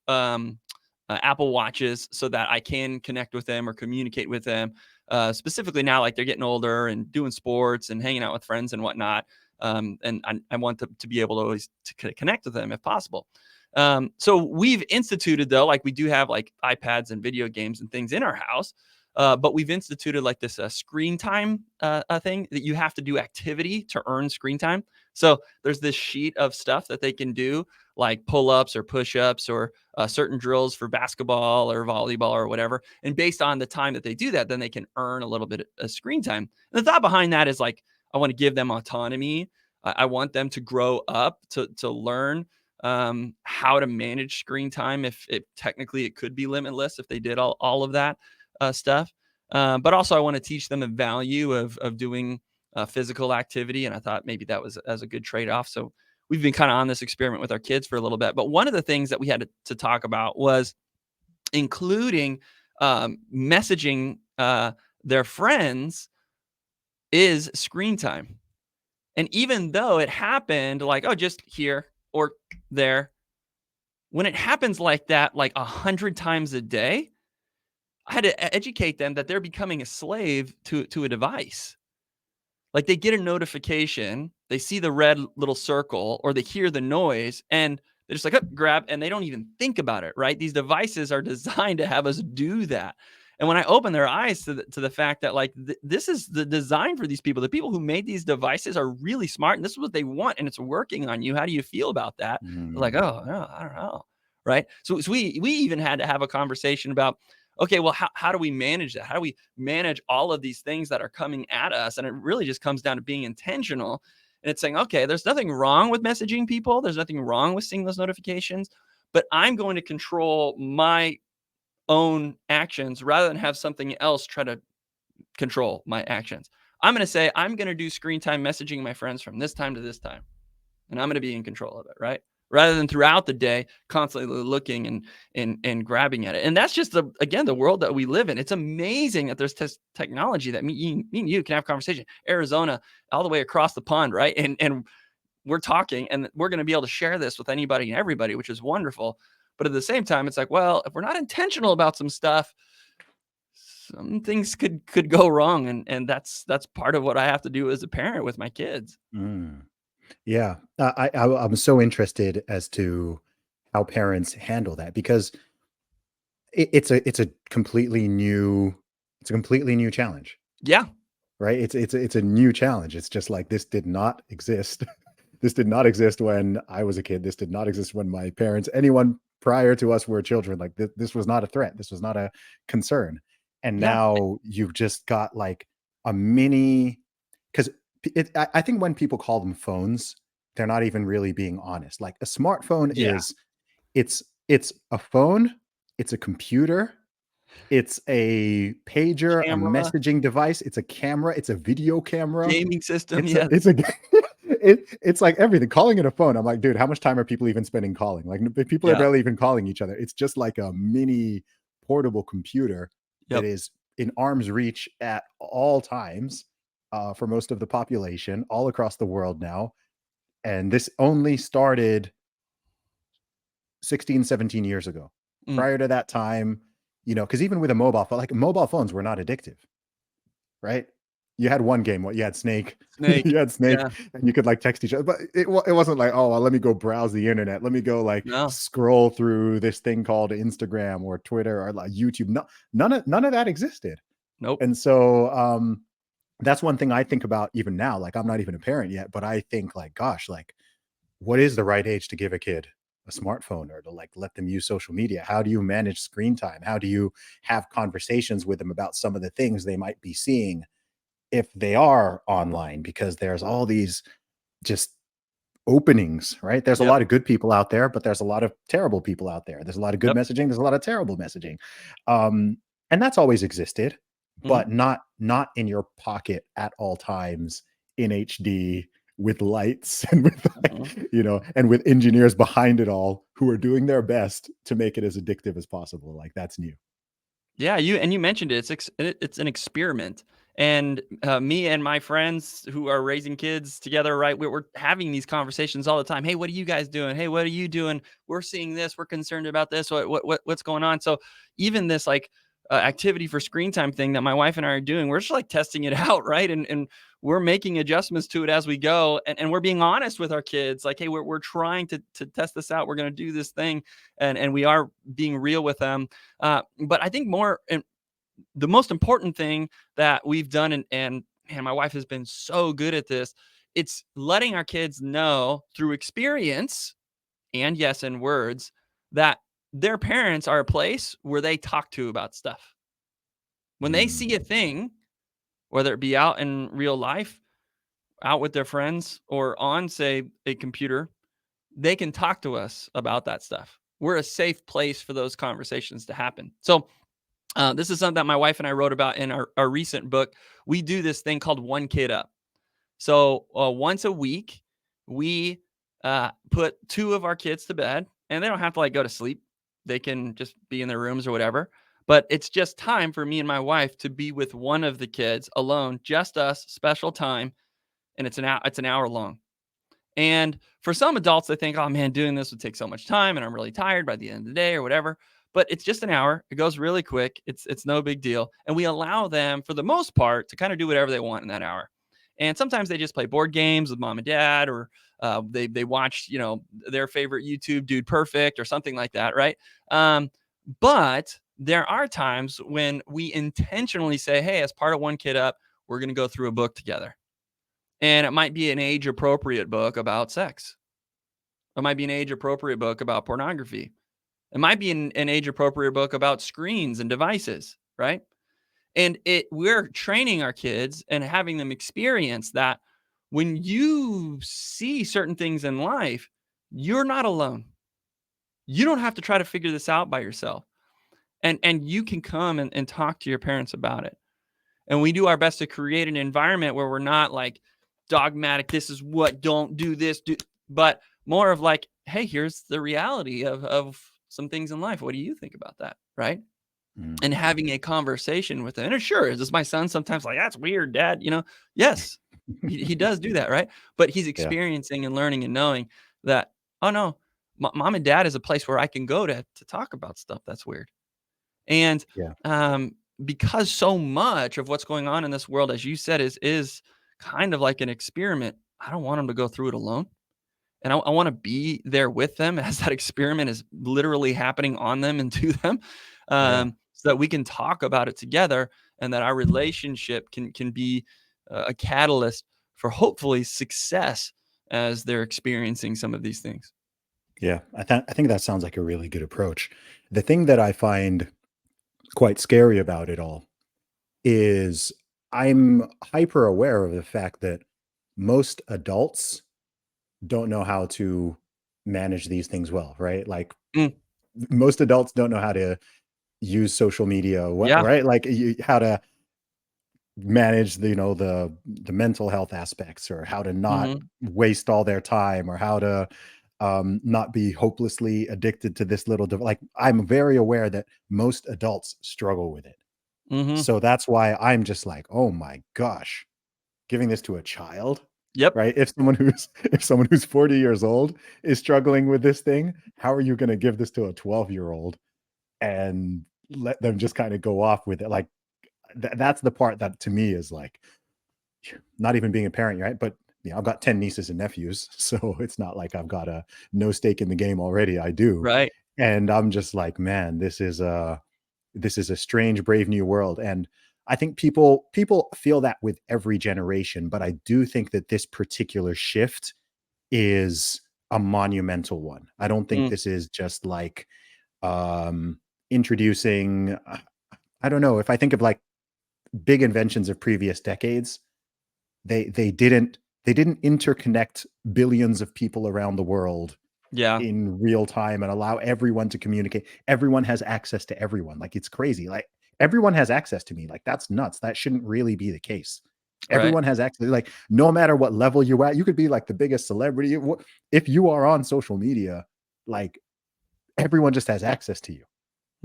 have Apple Watches so that I can connect with them or communicate with them. Specifically now, like they're getting older and doing sports and hanging out with friends and whatnot. And I want them to be able to always to connect with them if possible. So we've instituted, though, like we do have like iPads and video games and things in our house, but we've instituted like this screen time thing that you have to do activity to earn screen time. So there's this sheet of stuff that they can do, like pull-ups or push-ups or certain drills for basketball or volleyball or whatever. And based on the time that they do that, then they can earn a little bit of screen time. And the thought behind that is like, I want to give them autonomy. I want them to grow up to learn how to manage screen time. If technically it could be limitless if they did all of that stuff. But also I want to teach them the value of doing physical activity. And I thought maybe that was as a good trade-off. So we've been kind of on this experiment with our kids for a little bit. But one of the things that we had to talk about was including messaging their friends is screen time. And even though it happened like, oh, just here or there, when it happens like that, like 100 times a day, I had to educate them that they're becoming a slave to a device. Like they get a notification, they see the red little circle, or they hear the noise, and they're just like, oh, grab, and they don't even think about it, right? These devices are designed to have us do that. And when I open their eyes to the fact that like this is the design for these people, the people who made these devices are really smart and this is what they want and it's working on you. How do you feel about that? They're like, Mm. oh, no, I don't know. Right. So we even had to have a conversation about, okay, well, how do we manage that? How do we manage all of these things that are coming at us? And it really just comes down to being intentional. And it's saying, okay, there's nothing wrong with messaging people. There's nothing wrong with seeing those notifications, but I'm going to control my own actions rather than have something else try to control my actions. I'm going to say, I'm going to do screen time messaging my friends from this time to this time, and I'm going to be in control of it, right? Rather than throughout the day constantly looking and grabbing at it. And that's just again the world that we live in. It's amazing that there's technology that me and you can have conversation. Arizona, all the way across the pond, right? And we're talking, and we're going to be able to share this with anybody and everybody, which is wonderful. But at the same time, it's like, well, if we're not intentional about some stuff, some things could go wrong, and that's part of what I have to do as a parent with my kids. Mm. Yeah. I'm so interested as to how parents handle that because it's a completely new challenge, Yeah. right? It's a new challenge. It's just like this did not exist. This did not exist when I was a kid. This did not exist when my parents, anyone prior to us were children. Like this was not a threat. This was not a concern. And Yeah. now you've just got like a mini, because I think when people call them phones, they're not even really being honest. Like a smartphone Yeah. is, it's a phone, it's a computer, it's a pager, a Camera, messaging device, it's a camera, it's a video camera, gaming system, it's a yes. it's a it's like everything. Calling it a phone, I'm like, dude, how much time are people even spending calling? Like, people are Yeah. barely even calling each other. It's just like a mini portable computer that Yep. is in arm's reach at all times, for most of the population all across the world now. And this only started 16, 17 years ago. Mm. Prior to that time, because even with a mobile phone, like mobile phones were not addictive, right? You had one game, what you had Snake, Snake. you had Snake, Yeah. and you could like text each other, but it wasn't like, oh, well, let me go browse the internet, let me go like No. scroll through this thing called Instagram or Twitter or like YouTube. No, none of that existed. Nope. And so that's one thing I think about even now. Like I'm not even a parent yet, but I think like, gosh, like what is the right age to give a kid a smartphone or to like let them use social media? How do you manage screen time? How do you have conversations with them about some of the things they might be seeing if they are online? Because there's all these just openings, right? There's a Yep. lot of good people out there, but there's a lot of terrible people out there. There's a lot of good Yep. messaging, there's a lot of terrible messaging. And that's always existed, Mhm. but not in your pocket at all times in HD with lights and with Mhm. like, and with engineers behind it all who are doing their best to make it as addictive as possible. Like that's new. Yeah, you mentioned it. It's an experiment, and me and my friends who are raising kids together, right? We're having these conversations all the time. Hey, what are you guys doing? Hey, what are you doing? We're seeing this. We're concerned about this. What's going on? So even this like activity for screen time thing that my wife and I are doing, we're just like testing it out, right? And we're making adjustments to it as we go, and we're being honest with our kids. Like, hey, we're trying to test this out. We're going to do this thing, and we are being real with them. But I think more and the most important thing that we've done, and man, my wife has been so good at this. It's letting our kids know through experience and yes, in words that their parents are a place where they talk to about stuff. When they see a Mm, thing, whether it be out in real life, out with their friends, or on, say, a computer, they can talk to us about that stuff. We're a safe place for those conversations to happen. So this is something that my wife and I wrote about in our recent book. We do this thing called One Kid Up. So once a week, we put two of our kids to bed, and they don't have to like go to sleep. They can just be in their rooms or whatever. But it's just time for me and my wife to be with one of the kids alone, just us, special time, and it's an hour long. And for some adults, they think, oh man, doing this would take so much time and I'm really tired by the end of the day or whatever. But it's just an hour. It goes really quick. It's no big deal. And we allow them, for the most part, to kind of do whatever they want in that hour. And sometimes they just play board games with mom and dad, or they watch, their favorite YouTube dude perfect or something like that, right? But there are times when we intentionally say, hey, as part of One Kid Up, we're going to go through a book together. And it might be an age appropriate book about sex. It might be an age appropriate book about pornography. It might be an age appropriate book about screens and devices, right? And we're training our kids and having them experience that when you see certain things in life, you're not alone. You don't have to try to figure this out by yourself. And you can come and talk to your parents about it. And we do our best to create an environment where we're not like dogmatic, this is what, don't do this, but more of like, hey, here's the reality of some things in life. What do you think about that? Right. Mm. And having a conversation with them. And sure, is my son sometimes like, that's weird, dad? Yes, he does do that. Right. But he's Yeah. experiencing and learning and knowing that, oh no, mom and dad is a place where I can go to talk about stuff that's weird. And Yeah. because so much of what's going on in this world, as you said, is kind of like an experiment. I don't want them to go through it alone, and I want to be there with them as that experiment is literally happening on them and to them, Yeah. so that we can talk about it together, and that our relationship can be a catalyst for hopefully success as they're experiencing some of these things. Yeah. I think that sounds like a really good approach. The thing that I find quite scary about it all is I'm hyper aware of the fact that most adults don't know how to manage these things well, right? Like Mm, most adults don't know how to use social media, what, yeah. right? Like how to manage the, the mental health aspects, or how to not Hmm. waste all their time, or how to not be hopelessly addicted to this little like I'm very aware that most adults struggle with it. Hmm. So that's why I'm just like, oh my gosh, giving this to a child, Yep. right? If someone who's 40 years old is struggling with this thing, how are you going to give this to a 12-year-old and let them just kind of go off with it? Like that's the part that to me is like not even being a parent, right? But I've got 10 nieces and nephews, so it's not like I've got a no stake in the game already. I do. Right. And I'm just like, man, this is a strange, brave new world. And I think people feel that with every generation, but I do think that this particular shift is a monumental one. I don't think Mm, this is just like introducing I don't know, if I think of like big inventions of previous decades, they didn't they didn't interconnect billions of people around the world yeah. in real time and allow everyone to communicate. Everyone has access to everyone. Like it's crazy. Like everyone has access to me. Like that's nuts. That shouldn't really be the case. Right. Everyone has access. Like no matter what level you're at, you could be like the biggest celebrity. If you are on social media, like everyone just has access to you,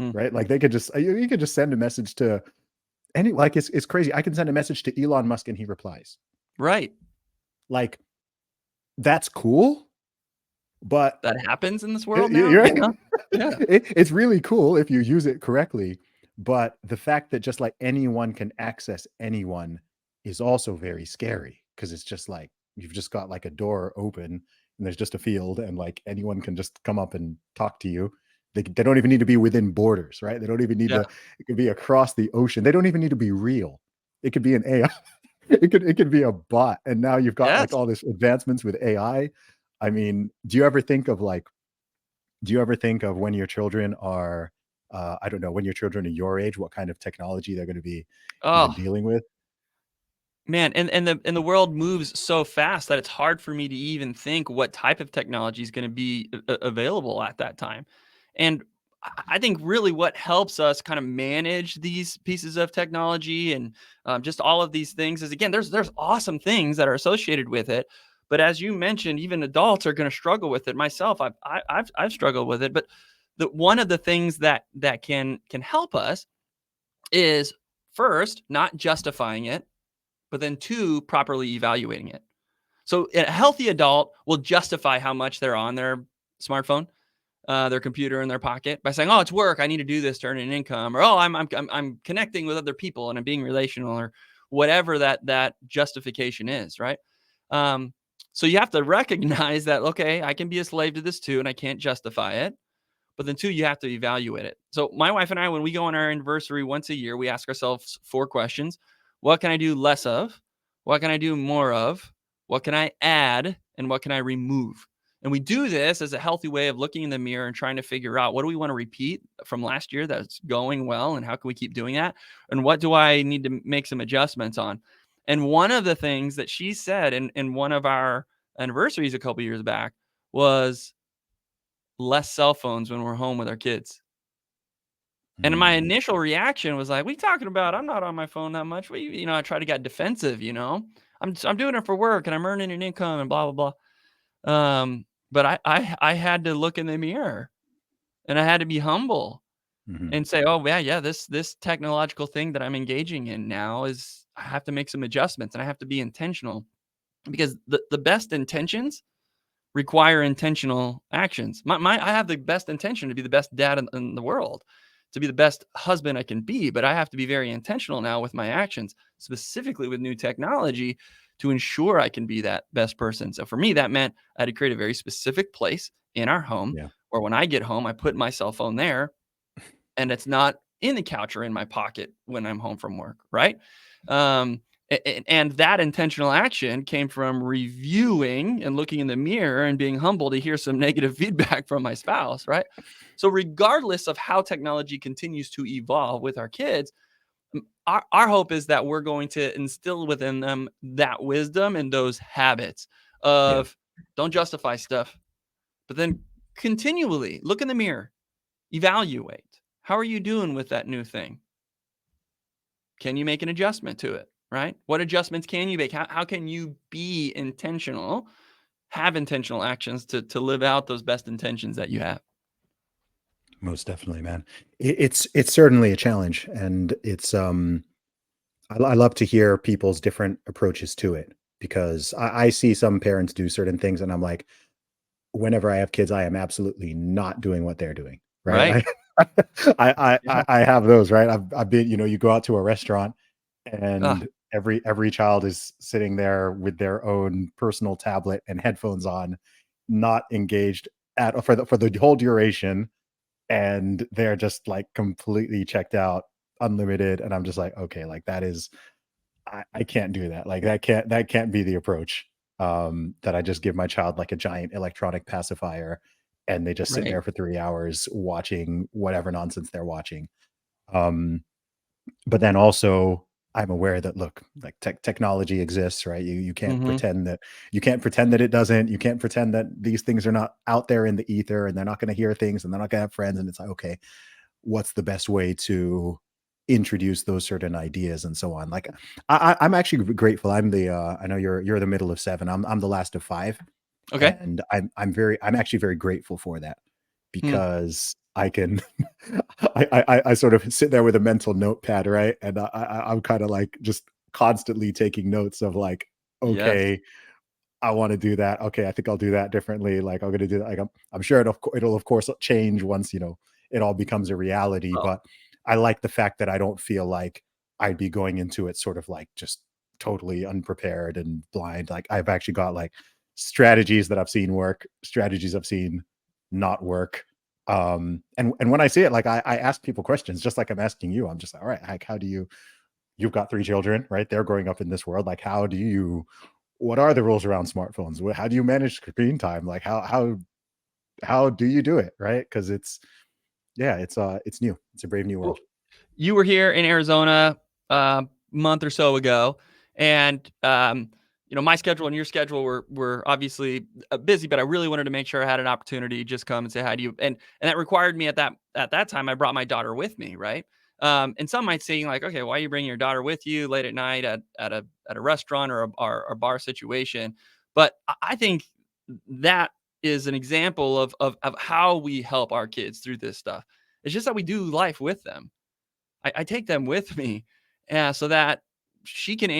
Mm, right? Like they could just you could just send a message to any like it's crazy. I can send a message to Elon Musk and he replies. right. Like that's cool, but That happens in this world now? you're right. Yeah. Yeah. It's really cool if you use it correctly, but the fact that just like anyone can access anyone is also very scary because it's just like you've just got like a door open and there's just a field and like anyone can just come up and talk to you. They don't even need to be within borders, right? They don't even need Yeah. to, it could be across the ocean. They don't even need to be real. It could be an AI. It could be a bot. And now you've got like Yes. all this advancements with AI. I mean, do you ever think of like do you ever think of when your children are, I don't know, when your children are your age, what kind of technology they're going to be even Oh, dealing with? man, and the world moves so fast that it's hard for me to even think what type of technology is gonna be available at that time. And I think really what helps us kind of manage these pieces of technology and, just all of these things is, again, there's awesome things that are associated with it, but as you mentioned, even adults are gonna struggle with it. Myself, I've struggled with it, but the one of the things that can help us is, first, not justifying it, but then two, properly evaluating it. So a healthy adult will justify how much they're on their smartphone, their computer in their pocket by saying, "Oh, it's work. I need to do this to earn an income," or "Oh, I'm connecting with other people and I'm being relational," or whatever that justification is, right? So you have to recognize that, okay, I can be a slave to this too, and I can't justify it. but then two, you have to evaluate it. So my wife and I, when we go on our anniversary once a year, we ask ourselves 4 questions. What can I do less of? What can I do more of? What can I add? And what can I remove? And we do this as a healthy way of looking in the mirror and trying to figure out, what do we want to repeat from last year that's going well, and how can we keep doing that? And what do I need to make some adjustments on? And one of the things that she said in one of our anniversaries a couple years back was less cell phones when we're home with our kids. And my Mm, initial reaction was like, "What are you talking about? I'm not on my phone that much." I try to get defensive, I'm doing it for work and I'm earning an income and blah blah blah. But I had to look in the mirror, and I had to be humble mhm. and say, "Oh yeah, this technological thing that I'm engaging in now is, I have to make some adjustments, and I have to be intentional, because the best intentions require intentional actions. I have the best intention to be the best dad in the world, to be the best husband I can be, but I have to be very intentional now with my actions, specifically with new technology, to ensure I can be that best person. So for me, that meant I had to create a very specific place in our home Yeah. where when I get home, I put my cell phone there, and it's not in the couch or in my pocket when I'm home from work, right? Um, and that intentional action came from reviewing and looking in the mirror and being humble to hear some negative feedback from my spouse, right? So, regardless of how technology continues to evolve with our kids, our hope is that we're going to instill within them that wisdom and those habits Yeah. of, don't justify stuff, but then continually look in the mirror, evaluate. How are you doing with that new thing? Can you make an adjustment to it? Right? What adjustments can you make? How can you be intentional, have intentional actions to live out those best intentions that you have? Most definitely, man. It's certainly a challenge, and I love to hear people's different approaches to it, because I see some parents do certain things, and I'm like, whenever I have kids, I am absolutely not doing what they're doing, right? Right? Yeah. I have those, right? I've been, you go out to a restaurant, Ah, and every child is sitting there with their own personal tablet and headphones on, not engaged at for the whole duration, and they're just like completely checked out, unlimited, and I'm just like, okay, like that is, I can't do that. Like that can't be the approach. That I just give my child like a giant electronic pacifier, and they just sit right. there for 3 hours watching whatever nonsense they're watching. Um, but then also, I'm aware that, look, like technology exists, right? You can't Mhm. pretend that it doesn't. You can't pretend that these things are not out there in the ether, and they're not going to hear things, and they're not going to have friends. And it's like, okay, what's the best way to introduce those certain ideas and so on. Like I'm actually grateful. I know you're the middle of seven. I'm the last of five, Okay. and I'm actually very grateful for that, Hmm. because I can I sort of sit there with a mental notepad, right? And I'm kind of like just constantly taking notes of like, Yes. okay, I wanna do that. Okay, I think I'll do that differently. Like, I'm gonna do that. Like, I'm sure it'll of course change once, it all becomes a reality, Well, but I like the fact that I don't feel like I'd be going into it sort of like just totally unprepared and blind. Like, I've actually got like strategies that I've seen work, strategies I've seen not work. And when I see it, like I ask people questions just like I'm asking you. I'm just like, all right, like how do you've got 3 children, right? They're growing up in this world. Like, what are the rules around smartphones? How do you manage screen time? Like how do you do it, right? Because it's new. It's a brave new well, world. you were here in Arizona a month or so ago, and my schedule and your schedule were obviously busy, but I really wanted to make sure I had an opportunity to just come and say hi to you, and that required me at that time. I brought my daughter with me, right? And some might say like, okay, why are you bringing your daughter with you late at night at a restaurant or a bar situation? But I think that is an example of how we help our kids through this stuff. It's just that we do life with them. I take them with me, so that she can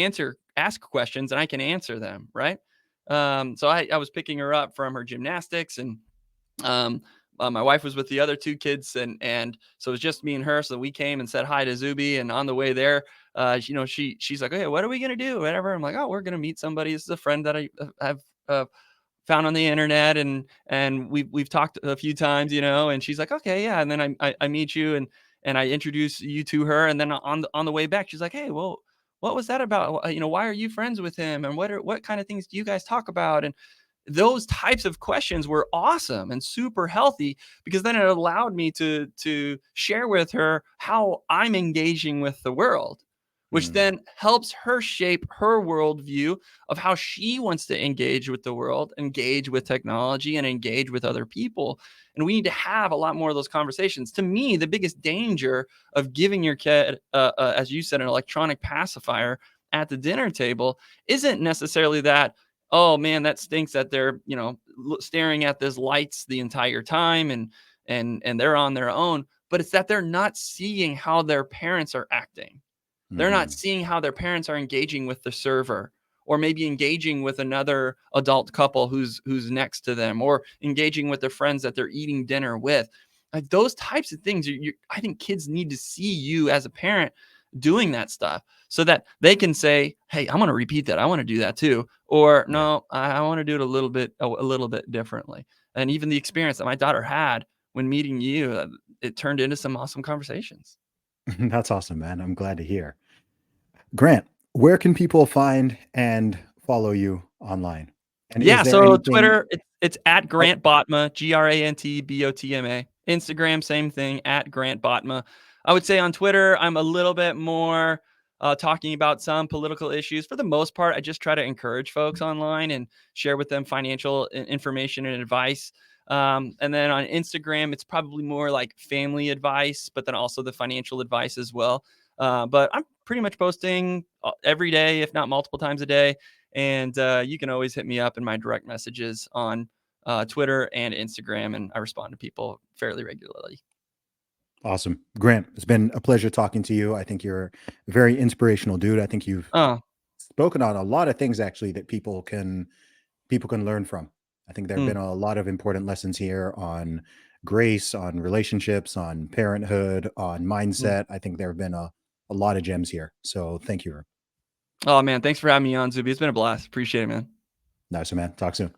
ask questions and I can answer them, right? So I was picking her up from her gymnastics, and um, my wife was with the other two kids, and so it was just me and her. So we came and said hi to Zuby, and on the way there, she's like, "Okay, what are we gonna do?" Whatever. I'm like, "Oh, we're gonna meet somebody. This is a friend that I have found on the internet, and we've talked a few times, and she's like, okay, yeah. And then I meet you, and I introduce you to her, and then on the way back, she's like, hey, well, what was that about? Why are you friends with him, and what kind of things do you guys talk about? And those types of questions were awesome and super healthy, because then it allowed me to share with her how I'm engaging with the world, which Mm, then helps her shape her worldview of how she wants to engage with the world, engage with technology, and engage with other people. And we need to have a lot more of those conversations. To me, the biggest danger of giving your kid, as you said, an electronic pacifier at the dinner table isn't necessarily that, oh man, that stinks that they're, staring at these lights the entire time, and they're on their own. But it's that they're not seeing how their parents are acting. They're not mhm, seeing how their parents are engaging with the server, or maybe engaging with another adult couple who's next to them, or engaging with their friends that they're eating dinner with. Like those types of things, I think kids need to see you as a parent doing that stuff, so that they can say, "Hey, I'm going to repeat that. I want to do that too," or yeah. "No, I want to do it a little bit differently." And even the experience that my daughter had when meeting you, it turned into some awesome conversations. That's awesome, man. I'm glad to hear. Grant, where can people find and follow you online? And is Yeah, there so anything? Twitter, it's at Oh, Grant Botma, GrantBotma. Instagram, same thing, at Grant Botma. I would say on Twitter, I'm a little bit more talking about some political issues. For the most part, I just try to encourage folks online and share with them financial information and advice. And then on Instagram, it's probably more like family advice, but then also the financial advice as well. But I'm pretty much posting every day, if not multiple times a day. And you can always hit me up in my direct messages on Twitter and Instagram, and I respond to people fairly regularly. awesome. Grant, it's been a pleasure talking to you. I think you're a very inspirational dude. I think you've Oh, spoken on a lot of things actually that people can learn from. I think there have mm, been a lot of important lessons here on grace, on relationships, on parenthood, on mm. mindset. I think there have been a lot of gems here. So thank you. Oh man, thanks for having me on, Zuby. It's been a blast. Appreciate it, man. Nice, man. Talk soon.